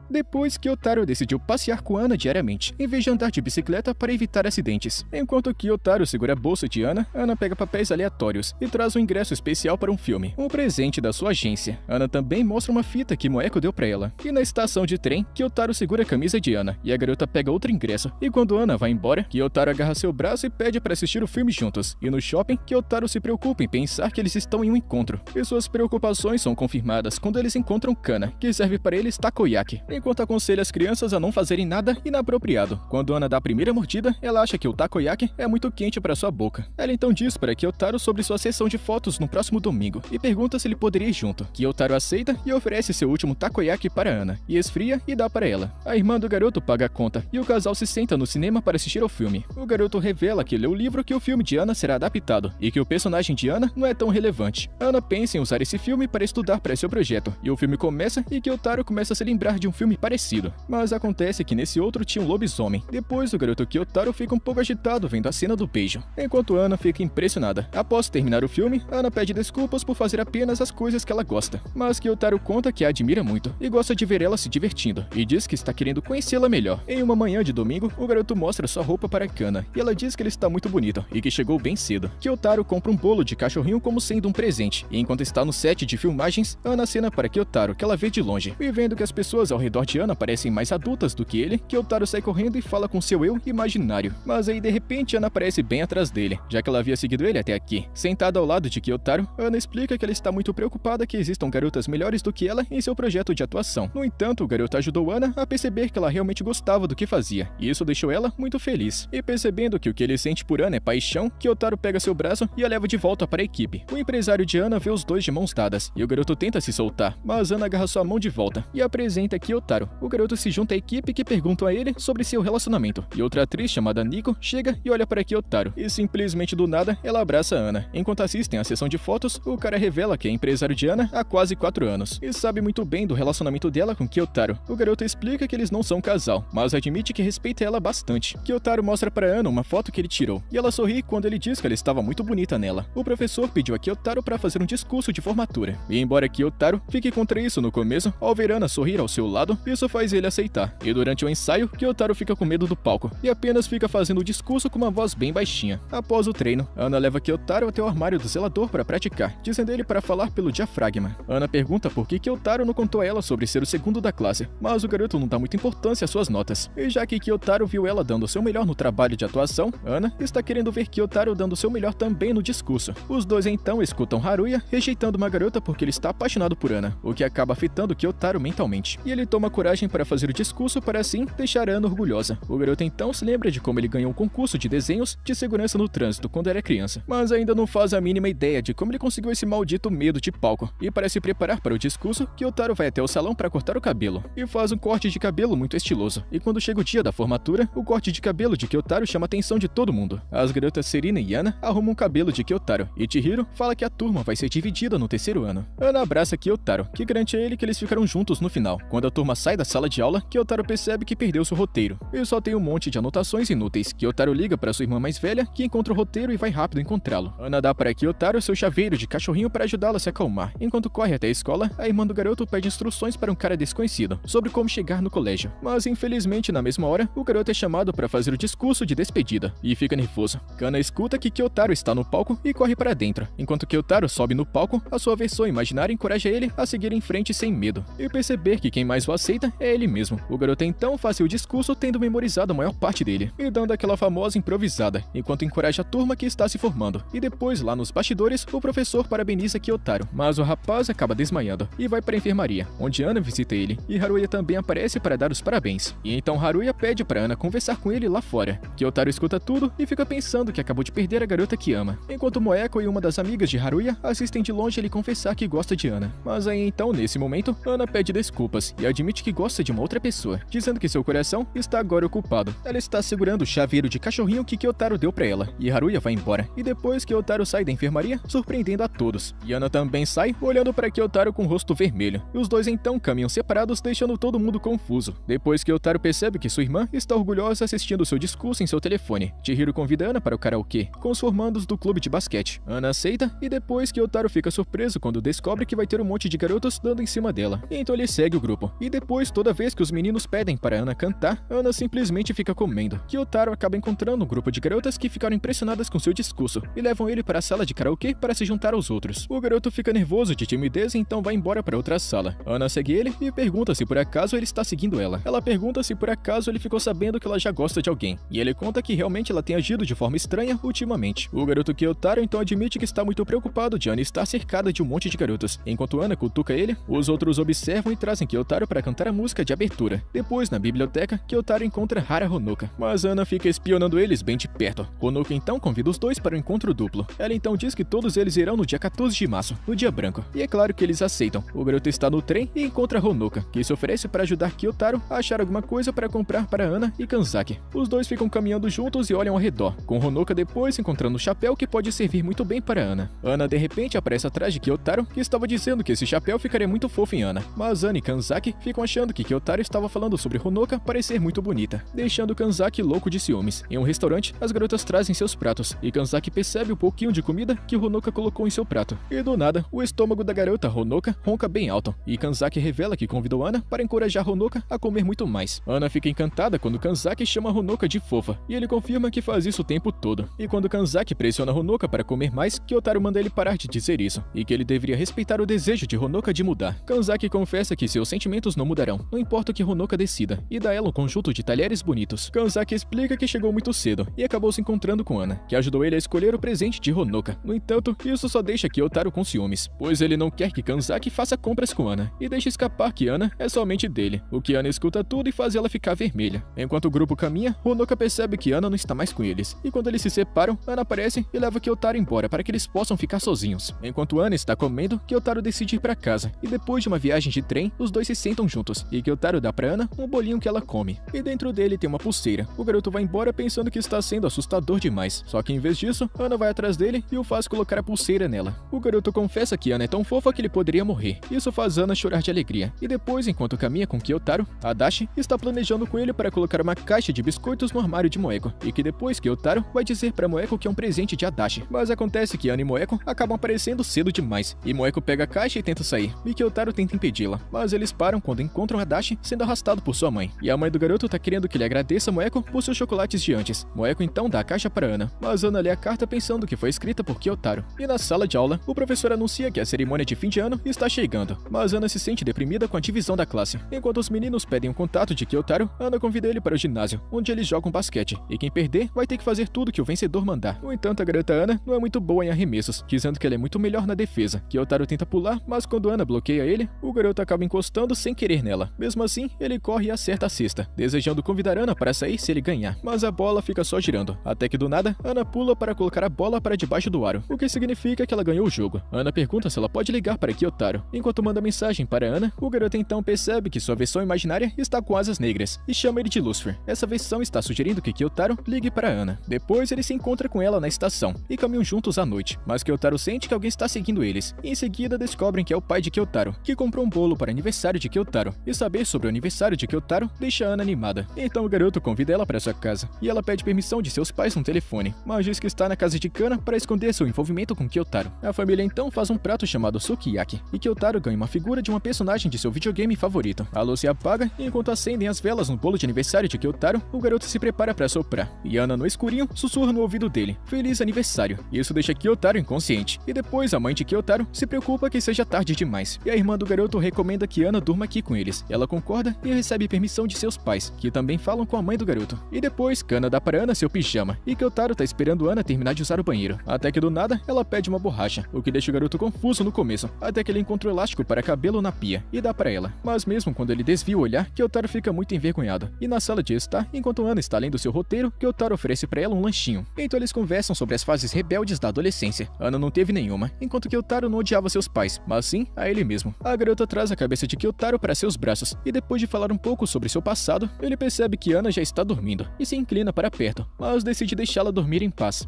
Depois, Kyotaro decidiu passear com Ana diariamente, em vez de andar de bicicleta para evitar acidentes. Enquanto Kyotaro segura a bolsa de Ana, Ana pega papéis aleatórios e traz um ingresso especial para um filme, um presente da sua agência. Ana também mostra uma fita que Moeko deu para ela. E na estação de trem, Kyotaro segura a camisa de Ana, e a garota pega outro ingresso. E quando Ana vai embora, Kyotaro agarra seu braço e pede para assistir o filme juntos. E no shopping, Kyotaro se preocupa em pensar que eles estão em um encontro. E suas preocupações são confirmadas quando eles encontram Kana, que serve para eles takoyaki, enquanto aconselha as crianças a não fazerem nada inapropriado. Quando Ana dá a primeira mordida, ela acha que o takoyaki é muito quente para sua boca. Ela então diz para Kyotaro sobre sua sessão de fotos no próximo domingo e pergunta se ele poderia ir junto. Kyotaro aceita e oferece seu último takoyaki para Ana, e esfria e dá para ela. A irmã do garoto paga a conta e o casal se senta no cinema para assistir ao filme. O garoto revela que leu o livro que o filme de Ana será adaptado e que o personagem de Ana não é tão relevante. Ana pensa em usar esse filme para estudar para seu projeto, e o filme começa e Kyotaro começa a se lembrar de um filme parecido. Mas acontece que nesse outro tinha um lobisomem. Depois o garoto Kyotaro fica um pouco agitado vendo a cena do beijo, enquanto Ana fica impressionada. Após terminar o filme, Ana pede desculpas por fazer apenas as coisas que ela gosta, mas Kyotaro conta que a admira muito e gosta de ver ela se divertindo, e diz que está querendo conhecê-la melhor. Em uma manhã de domingo, o garoto mostra sua roupa para Kana, e ela diz que ele está muito bonito e que chegou bem cedo. Kyotaro compra um bolo de cachorrinho como sendo um presente, e enquanto está no set de filmagens, Ana acena para Kyotaro que ela vê de longe, e vendo que as pessoas ao redor de Ana parecem mais adultas do que ele, Kyotaro sai correndo e fala com seu eu imaginário. Mas aí de repente Ana aparece bem atrás dele, já que ela havia seguido ele até aqui. Sentada ao lado de Kyotaro, Ana explica que ela está muito preocupada que existam garotas melhores do que ela em seu projeto de atuação. No entanto, o garoto ajudou Ana a perceber que ela realmente gostava do que fazia, e isso deixou ela muito feliz. E percebendo que o que ele sente por Ana é paixão, Kyotaro pega seu braço e a leva de volta para a equipe. O empresário de Ana vê os dois de mãos dadas, e o garoto tenta se soltar, mas Ana agarra sua mão de volta e apresenta Kyotaro. O garoto se junta à equipe que pergunta a ele sobre seu relacionamento, e outra atriz chamada Nico chega e olha para Kyotaro, e simplesmente do nada ela abraça Ana. Enquanto assistem à sessão de fotos, o cara revela que é empresário de Ana há quase 4 anos, e sabe muito bem do relacionamento dela com Kyotaro. O garoto explica que eles não são um casal, mas admite que respeita ela bastante. Kyotaro mostra para Ana uma foto que ele tirou, e ela sorri quando ele diz que ela estava muito bonita nela. O professor pediu a Kyotaro para fazer um discurso de formatura, e embora Kyotaro fique contra isso no começo, ao ver Ana sorrir ao seu lado, isso faz ele aceitar. E durante o ensaio, Kyotaro fica com medo do palco, e apenas fica fazendo o discurso com uma voz bem baixinha. Após o treino, Ana leva Kyotaro até o armário do zelador para praticar, dizendo ele para falar pelo diafragma. Ana pergunta por que Kyotaro não contou a ela sobre ser o segundo da classe, mas o garoto não dá muita importância às suas notas. E já que Kyotaro viu ela dando o seu melhor no trabalho de atuação, Ana está querendo ver Kyotaro dando o seu melhor também no discurso. Os dois então escutam Haruya rejeitando uma garota porque ele está apaixonado por Ana, o que acaba afetando Kyotaro mentalmente. E ele toma coragem para fazer o discurso para assim deixar Ana orgulhosa. O garoto então se lembra de como ele ganhou um concurso de desenhos de segurança no trânsito quando era criança, mas ainda não faz a mínima ideia de como ele conseguiu esse maldito medo de palco. E para se preparar para o discurso, Kyotaro vai até o salão para cortar o cabelo, e faz um corte de cabelo muito estiloso. E quando chega o dia da formatura, o corte de cabelo de Kyotaro chama a atenção de todo mundo. As garotas Serena e Ana arrumam o cabelo de Kyotaro, e Chihiro fala que a turma vai ser dividida no terceiro ano. Ana abraça Kyotaro, que garante a ele que eles ficarão juntos no final. Quando a turma sai da sala de aula, Kyotaro percebe que perdeu seu roteiro, e só tem um monte de anotações inúteis. Kyotaro liga para sua irmã mais velha, que encontra o roteiro e vai rápido encontrá-lo. Ana dá para Kyotaro seu chaveiro de cachorrinho para ajudá-la a se acalmar. Enquanto corre até a escola, a irmã do garoto pede instruções para um cara desconhecido sobre como chegar no colégio. Mas infelizmente, na mesma hora, o garoto é chamado para fazer o discurso de despedida, e fica nervoso. Kana escuta que Kyotaro está no palco e corre para dentro. Enquanto Kyotaro sobe no palco, a sua versão imaginária encoraja ele a seguir em frente sem medo, e perceber que quem mais o aceita é ele mesmo. O garoto então faz seu discurso tendo memorizado a maior parte dele, e dando aquela famosa improvisada, enquanto encoraja a turma que está se formando. E depois, lá nos bastidores, o professor parabeniza Kyotaro, mas o rapaz acaba desmaiando e vai para a enfermaria, onde Ana visita ele, e Haruya também aparece para dar os parabéns. E então Haruya pede para Ana conversar com ele lá fora. Kyotaro escuta tudo e fica pensando que acabou de perder a garota que ama, enquanto Moeko e uma das amigas de Haruya assistem de longe ele confessar que gosta de Ana. Mas aí então, nesse momento, Ana pede desculpas e admite que gosta de uma outra pessoa, dizendo que seu coração está agora ocupado. Ela está segurando o chaveiro de cachorrinho que Kyotaro deu para ela, e Haruya vai embora. E depois Kyotaro sai da enfermaria, surpreendendo a todos. E Ana também sai, olhando para Kyotaro com o rosto vermelho. E os dois então caminham separados, deixando todo mundo confuso. Depois Kyotaro percebe que sua irmã está orgulhosa assistindo seu discurso em seu telefone. Chihiro convida Ana para o karaokê, com os formandos do clube de basquete. Ana aceita, e depois Kyotaro fica surpreso quando descobre que vai ter um monte de garotos dando em cima dela. E então ele segue o grupo. E depois, toda vez que os meninos pedem para Ana cantar, Ana simplesmente fica comendo. Kyotaro acaba encontrando um grupo de garotas que ficaram impressionadas com seu discurso e levam ele para a sala de karaokê para se juntar aos outros. O garoto fica nervoso de timidez e então vai embora para outra sala. Ana segue ele e pergunta se por acaso ele está seguindo ela. Ela pergunta se por acaso ele ficou sabendo que ela já gosta de alguém, e ele conta que realmente ela tem agido de forma estranha ultimamente. O garoto Kyotaro então admite que está muito preocupado de Ana estar cercada de um monte de garotos. Enquanto Ana cutuca ele, os outros observam e trazem Kyotaro para cantar a música de abertura. Depois, na biblioteca, Kyotaro encontra Hara Honoka, mas Ana fica espionando eles bem de perto. Honoka então convida os dois para um encontro duplo. Ela então diz que todos eles irão no dia 14 de março, no dia branco, e é claro que eles aceitam. O garoto está no trem e encontra Honoka, que se oferece para ajudar Kyotaro a achar alguma coisa para comprar para Ana e Kanzaki. Os dois ficam caminhando juntos e olham ao redor, com Honoka depois encontrando um chapéu que pode servir muito bem para Ana. Ana de repente aparece atrás de Kyotaro, que estava dizendo que esse chapéu ficaria muito fofo em Ana, mas Ana e Kanzaki ficam ficam achando que Kyotaro estava falando sobre Honoka parecer muito bonita, deixando Kanzaki louco de ciúmes. Em um restaurante, as garotas trazem seus pratos, e Kanzaki percebe o pouquinho de comida que Honoka colocou em seu prato. E do nada, o estômago da garota Honoka ronca bem alto, e Kanzaki revela que convidou Ana para encorajar Honoka a comer muito mais. Ana fica encantada quando Kanzaki chama Honoka de fofa, e ele confirma que faz isso o tempo todo. E quando Kanzaki pressiona Honoka para comer mais, Kyotaro manda ele parar de dizer isso, e que ele deveria respeitar o desejo de Honoka de mudar. Kanzaki confessa que seus sentimentos não mudarão, não importa o que Honoka decida, e dá ela um conjunto de talheres bonitos. Kanzaki explica que chegou muito cedo, e acabou se encontrando com Ana, que ajudou ele a escolher o presente de Honoka. No entanto, isso só deixa Kyotaro com ciúmes, pois ele não quer que Kanzaki faça compras com Ana, e deixa escapar que Ana é somente dele, o que Ana escuta tudo e faz ela ficar vermelha. Enquanto o grupo caminha, Honoka percebe que Ana não está mais com eles, e quando eles se separam, Ana aparece e leva Kyotaro embora para que eles possam ficar sozinhos. Enquanto Ana está comendo, Kyotaro decide ir para casa, e depois de uma viagem de trem, os dois se sentam juntos, e Kyotaro dá pra Ana um bolinho que ela come, e dentro dele tem uma pulseira. O garoto vai embora pensando que está sendo assustador demais, só que em vez disso, Ana vai atrás dele e o faz colocar a pulseira nela. O garoto confessa que Ana é tão fofa que ele poderia morrer. Isso faz Ana chorar de alegria, e depois, enquanto caminha com Kyotaro, Adachi está planejando com ele para colocar uma caixa de biscoitos no armário de Moeko, e que depois Kyotaro vai dizer para Moeko que é um presente de Adachi. Mas acontece que Ana e Moeko acabam aparecendo cedo demais, e Moeko pega a caixa e tenta sair, e Kyotaro tenta impedi-la, mas eles param quando encontram Adachi sendo arrastado por sua mãe, e a mãe do garoto tá querendo que ele agradeça Moeko por seus chocolates de antes. Moeko então dá a caixa para Ana, mas Ana lê a carta pensando que foi escrita por Kyotaro. E na sala de aula, o professor anuncia que a cerimônia de fim de ano está chegando, mas Ana se sente deprimida com a divisão da classe. Enquanto os meninos pedem um contato de Kyotaro, Ana convida ele para o ginásio, onde eles jogam basquete, e quem perder vai ter que fazer tudo que o vencedor mandar. No entanto, a garota Ana não é muito boa em arremessos, dizendo que ela é muito melhor na defesa. Kyotaro tenta pular, mas quando Ana bloqueia ele, o garoto acaba encostando sem querer nela. Mesmo assim, ele corre e acerta a cesta, desejando convidar Ana para sair se ele ganhar, mas a bola fica só girando, até que do nada, Ana pula para colocar a bola para debaixo do aro, o que significa que ela ganhou o jogo. Ana pergunta se ela pode ligar para Kyotaro. Enquanto manda mensagem para Ana, o garoto então percebe que sua versão imaginária está com asas negras, e chama ele de Lucifer. Essa versão está sugerindo que Kyotaro ligue para Ana. Depois ele se encontra com ela na estação, e caminham juntos à noite, mas Kyotaro sente que alguém está seguindo eles, e em seguida descobrem que é o pai de Kyotaro, que comprou um bolo para aniversário de Kyotaro, e saber sobre o aniversário de Kyotaro deixa Ana animada. Então o garoto convida ela para sua casa, e ela pede permissão de seus pais no telefone, mas diz que está na casa de Kana para esconder seu envolvimento com Kyotaro. A família então faz um prato chamado sukiyaki, e Kyotaro ganha uma figura de uma personagem de seu videogame favorito. A luz se apaga, e enquanto acendem as velas no bolo de aniversário de Kyotaro, o garoto se prepara para soprar, e Ana no escurinho sussurra no ouvido dele, feliz aniversário. Isso deixa Kyotaro inconsciente, e depois a mãe de Kyotaro se preocupa que seja tarde demais, e a irmã do garoto recomenda que Ana durma aqui com eles. Ela concorda e recebe permissão de seus pais, que também falam com a mãe do garoto. E depois, Kana dá para Ana seu pijama, e Kyotaro tá esperando Ana terminar de usar o banheiro, até que do nada, ela pede uma borracha, o que deixa o garoto confuso no começo, até que ele encontra o elástico para cabelo na pia, e dá para ela. Mas mesmo quando ele desvia o olhar, Kyotaro fica muito envergonhado, e na sala de estar, enquanto Ana está lendo seu roteiro, Kyotaro oferece para ela um lanchinho. Então eles conversam sobre as fases rebeldes da adolescência. Ana não teve nenhuma, enquanto Kyotaro não odiava seus pais, mas sim a ele mesmo. A garota traz a cabeça de Kyotaro para seus braços, e depois de falar um pouco sobre seu passado, ele percebe que Ana já está dormindo, e se inclina para perto, mas decide deixá-la dormir em paz.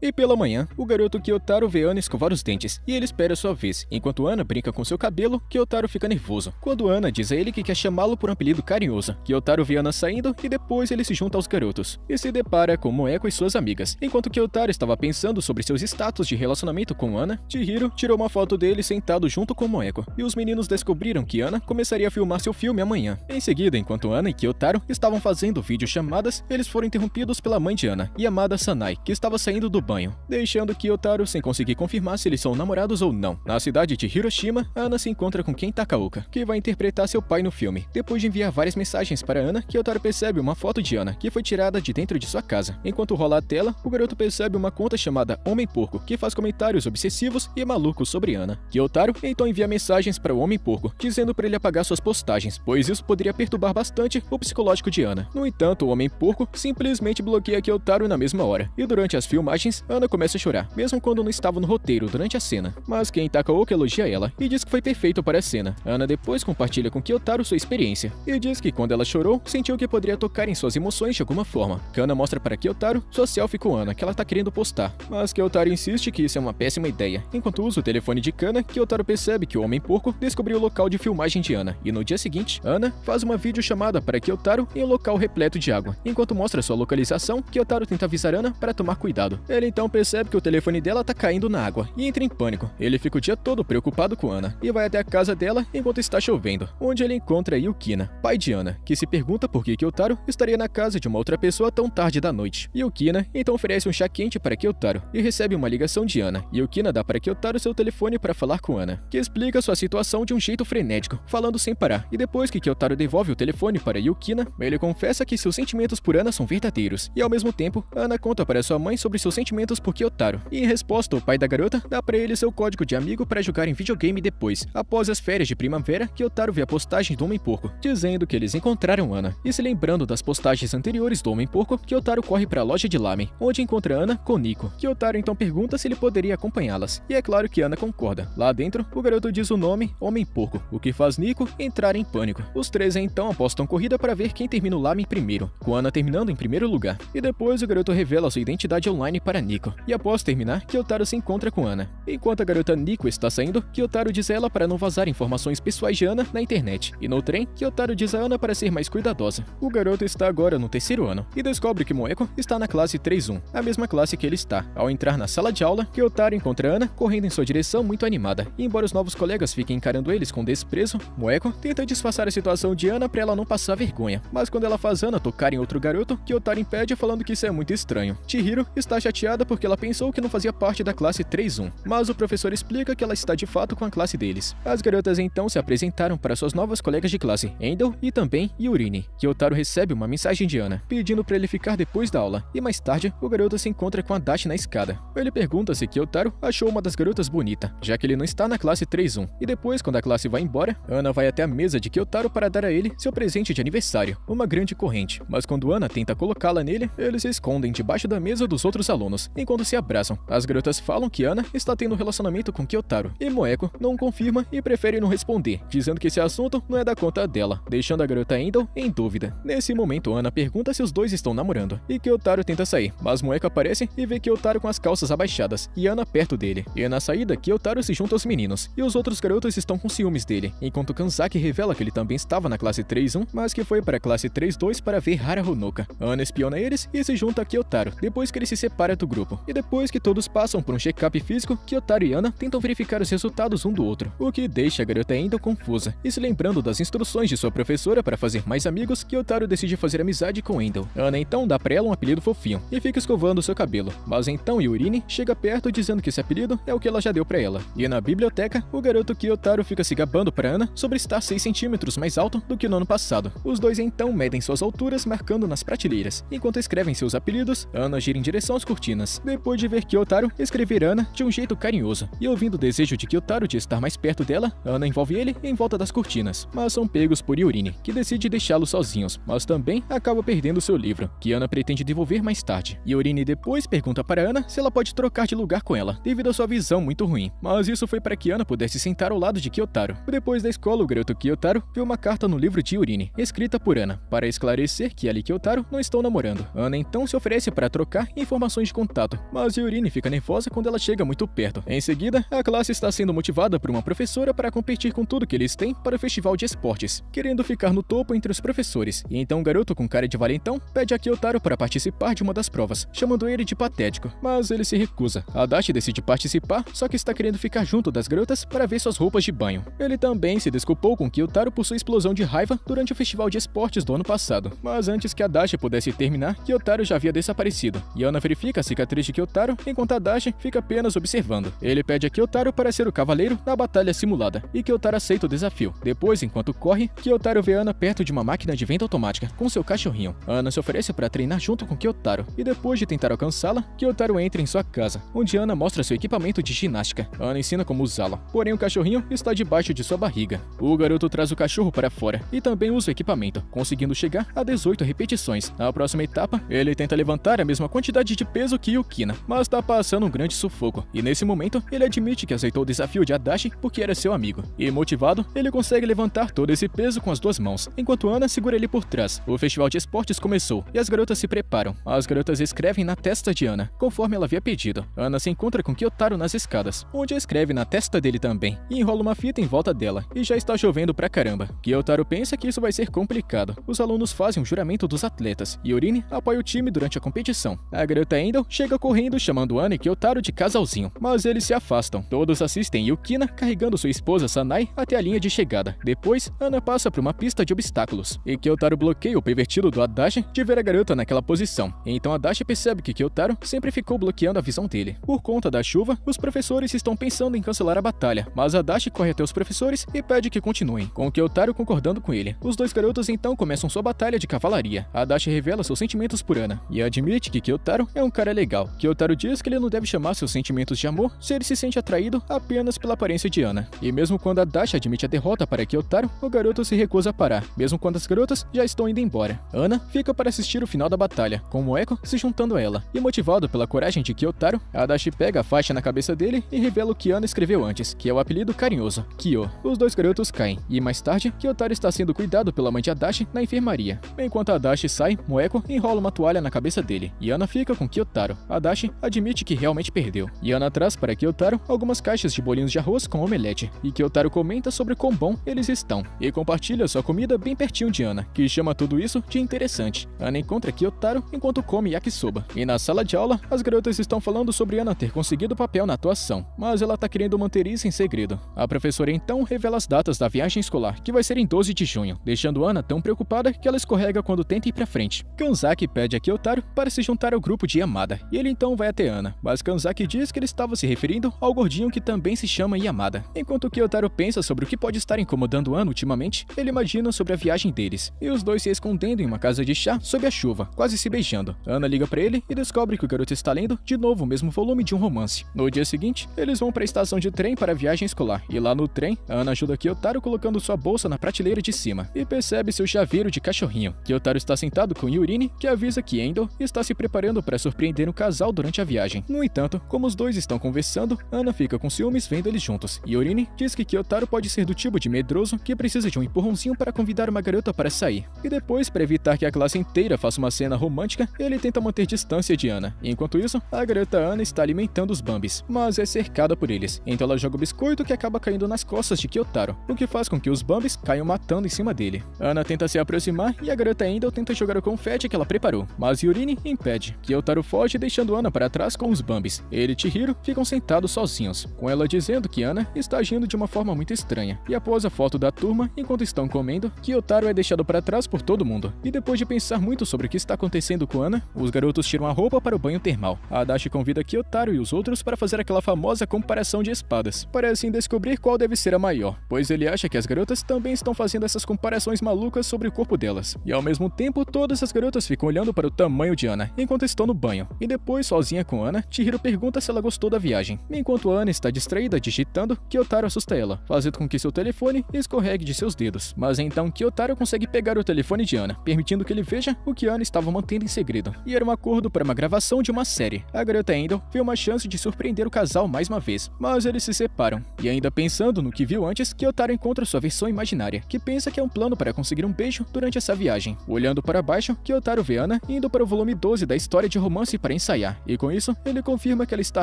E pela manhã, o garoto Kyotaro vê Ana escovar os dentes, e ele espera sua vez. Enquanto Ana brinca com seu cabelo, Kyotaro fica nervoso. Quando Ana diz a ele que quer chamá-lo por um apelido carinhoso, Kyotaro vê Ana saindo e depois ele se junta aos garotos, e se depara com Moeko e suas amigas. Enquanto Kyotaro estava pensando sobre seus status de relacionamento com Ana, Chihiro tirou uma foto dele sentado junto com Moeko, e os meninos descobriram que Ana começaria a filmar seu filme amanhã. Em seguida, enquanto Ana e Kyotaro estavam fazendo videochamadas, eles foram interrompidos pela mãe de Ana, Yamada Sanai, que estava saindo do banho, deixando Kyotaro sem conseguir confirmar se eles são namorados ou não. Na cidade de Hiroshima, Ana se encontra com Ken Takaoka, que vai interpretar seu pai no filme. Depois de enviar várias mensagens para Ana, Kyotaro percebe uma foto de Ana, que foi tirada de dentro de sua casa. Enquanto rola a tela, o garoto percebe uma conta chamada Homem Porco, que faz comentários obsessivos e malucos sobre Ana. Kyotaro então envia mensagens para o Homem Porco, dizendo para ele apagar suas postagens, pois isso poderia perturbar bastante o psicológico de Ana. No entanto, o Homem Porco simplesmente bloqueia Kyotaro na mesma hora, e durante as filmagens, depois, Ana começa a chorar, mesmo quando não estava no roteiro durante a cena. Mas quem Takaoka elogia ela e diz que foi perfeito para a cena. Ana depois compartilha com Kyotaro sua experiência e diz que quando ela chorou, sentiu que poderia tocar em suas emoções de alguma forma. Kana mostra para Kyotaro sua selfie com Ana que ela tá querendo postar, mas Kyotaro insiste que isso é uma péssima ideia. Enquanto usa o telefone de Kana, Kyotaro percebe que o Homem-Porco descobriu o local de filmagem de Ana, e no dia seguinte, Ana faz uma videochamada para Kyotaro em um local repleto de água. Enquanto mostra sua localização, Kyotaro tenta avisar Ana para tomar cuidado. Ele então percebe que o telefone dela tá caindo na água e entra em pânico. Ele fica o dia todo preocupado com Ana e vai até a casa dela enquanto está chovendo, onde ele encontra Yukina, pai de Ana, que se pergunta por que Kyotaro estaria na casa de uma outra pessoa tão tarde da noite. Yukina então oferece um chá quente para Kyotaro e recebe uma ligação de Ana. Yukina dá para Kyotaro seu telefone para falar com Ana, que explica sua situação de um jeito frenético, falando sem parar. E depois que Kyotaro devolve o telefone para Yukina, ele confessa que seus sentimentos por Ana são verdadeiros. E ao mesmo tempo, Ana conta para sua mãe sobre seus sentimentos por Kyotaro. E em resposta, o pai da garota dá para ele seu código de amigo para jogar em videogame depois. Após as férias de primavera, Kyotaro vê a postagem do Homem-Porco, dizendo que eles encontraram Ana. E se lembrando das postagens anteriores do Homem-Porco, Kyotaro corre para a loja de lamen, onde encontra Ana com Nico. Kyotaro então pergunta se ele poderia acompanhá-las, e é claro que Ana concorda. Lá dentro, o garoto diz o nome Homem-Porco, o que faz Nico entrar em pânico. Os três então apostam corrida para ver quem termina o lamen primeiro, com Ana terminando em primeiro lugar. E depois o garoto revela sua identidade online para Nico, e após terminar, Kyotaro se encontra com Ana. Enquanto a garota Nico está saindo, Kyotaro diz a ela para não vazar informações pessoais de Ana na internet. E no trem, Kyotaro diz a Ana para ser mais cuidadosa. O garoto está agora no terceiro ano e descobre que Moeko está na classe 3-1, a mesma classe que ele está. Ao entrar na sala de aula, Kyotaro encontra Ana correndo em sua direção muito animada. E embora os novos colegas fiquem encarando eles com desprezo, Moeko tenta disfarçar a situação de Ana para ela não passar vergonha. Mas quando ela faz Ana tocar em outro garoto, Kyotaro impede falando que isso é muito estranho. Chihiro está chateada porque ela pensou que não fazia parte da classe 3-1, mas o professor explica que ela está de fato com a classe deles. As garotas então se apresentaram para suas novas colegas de classe, Endel e também Yurini. Kyotaro recebe uma mensagem de Ana, pedindo para ele ficar depois da aula, e mais tarde, o garoto se encontra com a Dashi na escada. Ele pergunta se Kyotaro achou uma das garotas bonita, já que ele não está na classe 3-1. E depois, quando a classe vai embora, Ana vai até a mesa de Kyotaro para dar a ele seu presente de aniversário, uma grande corrente. Mas quando Ana tenta colocá-la nele, eles se escondem debaixo da mesa dos outros alunos, enquanto se abraçam. As garotas falam que Ana está tendo um relacionamento com Kyotaro, e Moeko não confirma e prefere não responder, dizendo que esse assunto não é da conta dela, deixando a garota Endel em dúvida. Nesse momento, Ana pergunta se os dois estão namorando, e Kyotaro tenta sair, mas Moeko aparece e vê Kyotaro com as calças abaixadas, e Ana perto dele. E na saída, Kyotaro se junta aos meninos, e os outros garotos estão com ciúmes dele, enquanto Kanzaki revela que ele também estava na classe 3-1, mas que foi para a classe 3-2 para ver Hara Honoka. Ana espiona eles e se junta a Kyotaro, depois que ele se separa do grupo. E depois que todos passam por um check-up físico, Kyotaro e Ana tentam verificar os resultados um do outro, o que deixa a garota ainda confusa. E se lembrando das instruções de sua professora para fazer mais amigos, Kyotaro decide fazer amizade com Endel. Ana então dá pra ela um apelido fofinho e fica escovando seu cabelo, mas então Yurini chega perto dizendo que esse apelido é o que ela já deu pra ela. E na biblioteca, o garoto Kyotaro fica se gabando pra Ana sobre estar 6 centímetros mais alto do que no ano passado. Os dois então medem suas alturas marcando nas prateleiras. Enquanto escrevem seus apelidos, Ana gira em direção às cortinas, depois de ver Kyotaro escrever Ana de um jeito carinhoso. E ouvindo o desejo de Kyotaro de estar mais perto dela, Ana envolve ele em volta das cortinas, mas são pegos por Yurini, que decide deixá-los sozinhos, mas também acaba perdendo seu livro, que Ana pretende devolver mais tarde. Yurini depois pergunta para Ana se ela pode trocar de lugar com ela, devido à sua visão muito ruim, mas isso foi para que Ana pudesse sentar ao lado de Kyotaro. Depois da escola, o garoto Kyotaro vê uma carta no livro de Yurini, escrita por Ana, para esclarecer que ela e Kyotaro não estão namorando. Ana então se oferece para trocar informações de contato, mas Yurini fica nervosa quando ela chega muito perto. Em seguida, a classe está sendo motivada por uma professora para competir com tudo que eles têm para o festival de esportes, querendo ficar no topo entre os professores. E então o garoto com cara de valentão pede a Kyotaro para participar de uma das provas, chamando ele de patético, mas ele se recusa. A Dashi decide participar, só que está querendo ficar junto das garotas para ver suas roupas de banho. Ele também se desculpou com Kyotaro por sua explosão de raiva durante o festival de esportes do ano passado, mas antes que a Dashi pudesse terminar, Kyotaro já havia desaparecido, e Ana verifica a cicatriz de Kyotaro enquanto a Dashi fica apenas observando. Ele pede a Kyotaro para ser o cavaleiro na batalha simulada, e Kyotaro aceita o desafio. Depois, enquanto corre, Kyotaro vê Ana perto de uma máquina de venda automática com seu cachorrinho. Ana se oferece para treinar junto com Kyotaro, e depois de tentar alcançá-la, Kyotaro entra em sua casa, onde Ana mostra seu equipamento de ginástica. Ana ensina como usá-la, porém o cachorrinho está debaixo de sua barriga. O garoto traz o cachorro para fora e também usa o equipamento, conseguindo chegar a 18 repetições. Na próxima etapa, ele tenta levantar a mesma quantidade de peso que Yukina, mas tá passando um grande sufoco, e nesse momento ele admite que aceitou o desafio de Adachi porque era seu amigo. E motivado, ele consegue levantar todo esse peso com as duas mãos, enquanto Ana segura ele por trás. O festival de esportes começou, e as garotas se preparam. As garotas escrevem na testa de Ana, conforme ela havia pedido. Ana se encontra com Kyotaro nas escadas, onde escreve na testa dele também, e enrola uma fita em volta dela, e já está chovendo pra caramba. Kyotaro pensa que isso vai ser complicado. Os alunos fazem um juramento dos atletas, e Urine apoia o time durante a competição. A garota Endel chega correndo chamando Ana e Kyotaro de casalzinho, mas eles se afastam. Todos assistem Yukina carregando sua esposa Sanai até a linha de chegada. Depois, Ana passa por uma pista de obstáculos, e Kyotaro bloqueia o pervertido do Adachi de ver a garota naquela posição. Então Adachi percebe que Kyotaro sempre ficou bloqueando a visão dele. Por conta da chuva, os professores estão pensando em cancelar a batalha, mas Adachi corre até os professores e pede que continuem, com Kyotaro concordando com ele. Os dois garotos então começam sua batalha de cavalaria. Adachi revela seus sentimentos por Ana, e admite que Kyotaro é um cara legal. Kyotaro diz que ele não deve chamar seus sentimentos de amor se ele se sente atraído apenas pela aparência de Ana. E mesmo quando Adachi admite a derrota para Kyotaro, o garoto se recusa a parar, mesmo quando as garotas já estão indo embora. Ana fica para assistir o final da batalha, com Moeko se juntando a ela. E motivado pela coragem de Kyotaro, Adachi pega a faixa na cabeça dele e revela o que Ana escreveu antes, que é o apelido carinhoso, Kyo. Os dois garotos caem, e mais tarde, Kyotaro está sendo cuidado pela mãe de Adachi na enfermaria. Enquanto Adachi sai, Moeko enrola uma toalha na cabeça dele, e Ana fica com Kyotaro. Adachi admite que realmente perdeu, e Ana traz para Kyotaro algumas caixas de bolinhos de arroz com omelete, e Kyotaro comenta sobre quão bom eles estão, e compartilha sua comida bem pertinho de Ana, que chama tudo isso de interessante. Ana encontra Kyotaro enquanto come yakisoba, e na sala de aula, as garotas estão falando sobre Ana ter conseguido papel na atuação, mas ela tá querendo manter isso em segredo. A professora então revela as datas da viagem escolar, que vai ser em 12 de junho, deixando Ana tão preocupada que ela escorrega quando tenta ir pra frente. Kanzaki pede a Kyotaro para se juntar ao grupo de Yamada, e ele então vai até Ana, mas Kanzaki diz que ele estava se referindo ao gordinho que também se chama Yamada. Enquanto Kyotaro pensa sobre o que pode estar incomodando Ana ultimamente, ele imagina sobre a viagem deles, e os dois se escondendo em uma casa de chá sob a chuva, quase se beijando. Ana liga pra ele e descobre que o garoto está lendo de novo o mesmo volume de um romance. No dia seguinte, eles vão para a estação de trem para a viagem escolar, e lá no trem, Ana ajuda Kyotaro colocando sua bolsa na prateleira de cima, e percebe seu chaveiro de cachorrinho. Kyotaro está sentado com Yurine, que avisa que Endo está se preparando para surpreender o casal durante a viagem. No entanto, como os dois estão conversando, Ana fica com ciúmes vendo eles juntos. Yurine diz que Kyotaro pode ser do tipo de medroso que precisa de um empurrãozinho para convidar uma garota para sair. E depois, para evitar que a classe inteira faça uma cena romântica, ele tenta manter distância de Ana. Enquanto isso, a garota Ana está alimentando os Bambis, mas é cercada por eles. Então ela joga o biscoito que acaba caindo nas costas de Kyotaro, o que faz com que os Bambis caiam matando em cima dele. Ana tenta se aproximar e a garota Endel tenta jogar o confete que ela preparou, mas Yurine impede. Kyotaro foge deixando Ana para trás com os Bambis. Ele e Chihiro ficam sentados sozinhos, com ela dizendo que Ana está agindo de uma forma muito estranha. E após a foto da turma, enquanto estão comendo, Kyotaro é deixado para trás por todo mundo. E depois de pensar muito sobre o que está acontecendo com Ana, os garotos tiram a roupa para o banho termal. Adachi convida Kyotaro e os outros para fazer aquela famosa comparação de espadas. Parecem descobrir qual deve ser a maior, pois ele acha que as garotas também estão fazendo essas comparações malucas sobre o corpo delas. E ao mesmo tempo, todas as garotas ficam olhando para o tamanho de Ana enquanto estão no banho. E depois, sozinha com Ana, Chihiro pergunta se ela gostou da viagem. Enquanto Ana está distraída digitando, Kyotaro assusta ela, fazendo com que seu telefone escorregue de seus dedos. Mas então Kyotaro consegue pegar o telefone de Ana, permitindo que ele veja o que Ana estava mantendo em segredo. E era um acordo para uma gravação de uma série. A garota Endel vê uma chance de surpreender o casal mais uma vez, mas eles se separam. E ainda pensando no que viu antes, Kyotaro encontra sua versão imaginária, que pensa que é um plano para conseguir um beijo durante essa viagem. Olhando para baixo, Kyotaro vê Ana indo para o volume 12 da história de romance para ensaiar, e com isso, ele confirma que ela está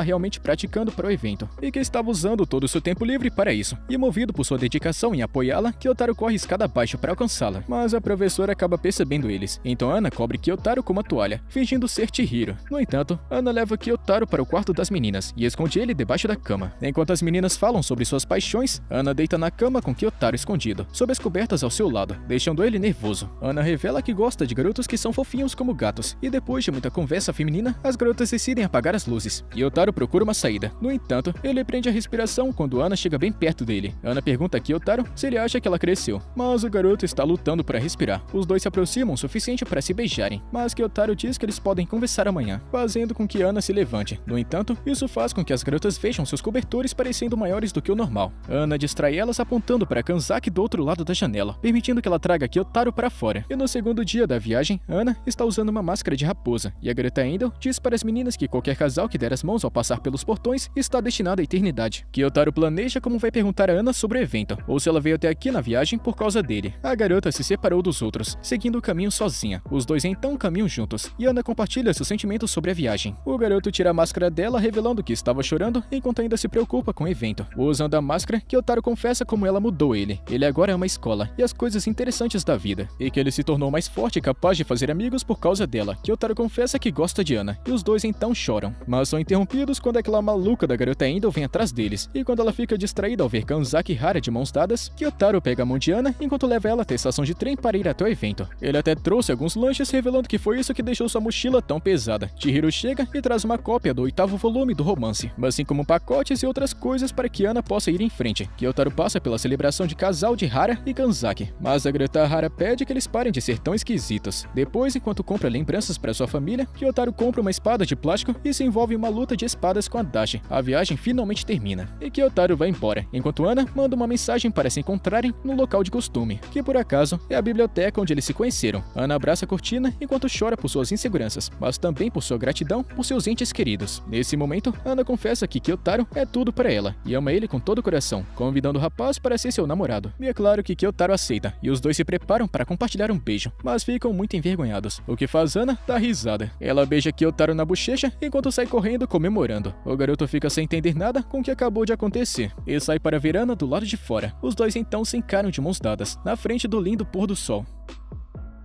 realmente praticando para o evento, e que estava usando todo o seu tempo livre para isso. E movido por sua dedicação em apoiá-la, Kyotaro corre escada abaixo para alcançá-la, mas a professora acaba percebendo eles. Então Ana cobre Kyotaro com uma toalha, fingindo ser Chihiro. No entanto, Ana leva Kyotaro para o quarto das meninas e esconde ele debaixo da cama. Enquanto as meninas falam sobre suas paixões, Ana deita na cama com Kyotaro escondido, sob as cobertas ao seu lado, deixando ele nervoso. Ana revela que gosta de garotos que são fofinhos como gatos, e depois de muita conversa feminina, as garotas decidem apagar as luzes. Kyotaro procura uma saída. No entanto, ele prende a respiração quando Ana chega bem perto dele. Ana pergunta a Kyotaro se ele acha que ela cresceu, mas o garoto está lutando para respirar. Os dois se aproximam o suficiente para se beijarem, mas Kyotaro diz que eles podem conversar amanhã, fazendo com que Ana se levante. No entanto, isso faz com que as garotas vejam seus cobertores parecendo maiores do que o normal. Ana distrai elas apontando para Kanzaki do outro lado da janela, permitindo que ela traga Kyotaro para fora. E no segundo dia da viagem, Ana está usando uma máscara de raposa, e a garota Endel diz diz para as meninas que qualquer casal que der as mãos ao passar pelos portões está destinado à eternidade. Kyotaro planeja como vai perguntar a Ana sobre o evento, ou se ela veio até aqui na viagem por causa dele. A garota se separou dos outros, seguindo o caminho sozinha. Os dois então caminham juntos, e Ana compartilha seus sentimentos sobre a viagem. O garoto tira a máscara dela, revelando que estava chorando, enquanto ainda se preocupa com o evento. Usando a máscara, Kyotaro confessa como ela mudou ele. Ele agora ama a escola e as coisas interessantes da vida, e que ele se tornou mais forte e capaz de fazer amigos por causa dela. Kyotaro confessa que gosta de Ana, e os dois então choram. Mas são interrompidos quando aquela maluca da garota Endo vem atrás deles, e quando ela fica distraída ao ver Kanzaki e Hara de mãos dadas, Kyotaro pega a mão de Ana enquanto leva ela até a estação de trem para ir até o evento. Ele até trouxe alguns lanches, revelando que foi isso que deixou sua mochila tão pesada. Chihiro chega e traz uma cópia do 8º volume do romance, assim como pacotes e outras coisas para que Ana possa ir em frente. Kyotaro passa pela celebração de casal de Hara e Kanzaki, mas a garota Hara pede que eles parem de ser tão esquisitos. Depois, enquanto compra lembranças para sua família, Kyotaro compra uma espada de plástico e se envolve em uma luta de espadas com a Dashi. A viagem finalmente termina, e Kyotaro vai embora, enquanto Ana manda uma mensagem para se encontrarem no local de costume, que por acaso é a biblioteca onde eles se conheceram. Ana abraça a cortina enquanto chora por suas inseguranças, mas também por sua gratidão por seus entes queridos. Nesse momento, Ana confessa que Kyotaro é tudo para ela, e ama ele com todo o coração, convidando o rapaz para ser seu namorado. E é claro que Kyotaro aceita, e os dois se preparam para compartilhar um beijo, mas ficam muito envergonhados, o que faz Ana dar risada. Ela beija Kyotaro na bochecha enquanto sai correndo comemorando. O garoto fica sem entender nada com o que acabou de acontecer, e sai para ver Ana do lado de fora. Os dois então se encaram de mãos dadas, na frente do lindo pôr do sol.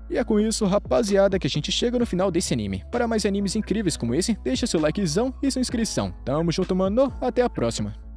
E é com isso, rapaziada, que a gente chega no final desse anime. Para mais animes incríveis como esse, deixa seu likezão e sua inscrição. Tamo junto, mano. Até a próxima.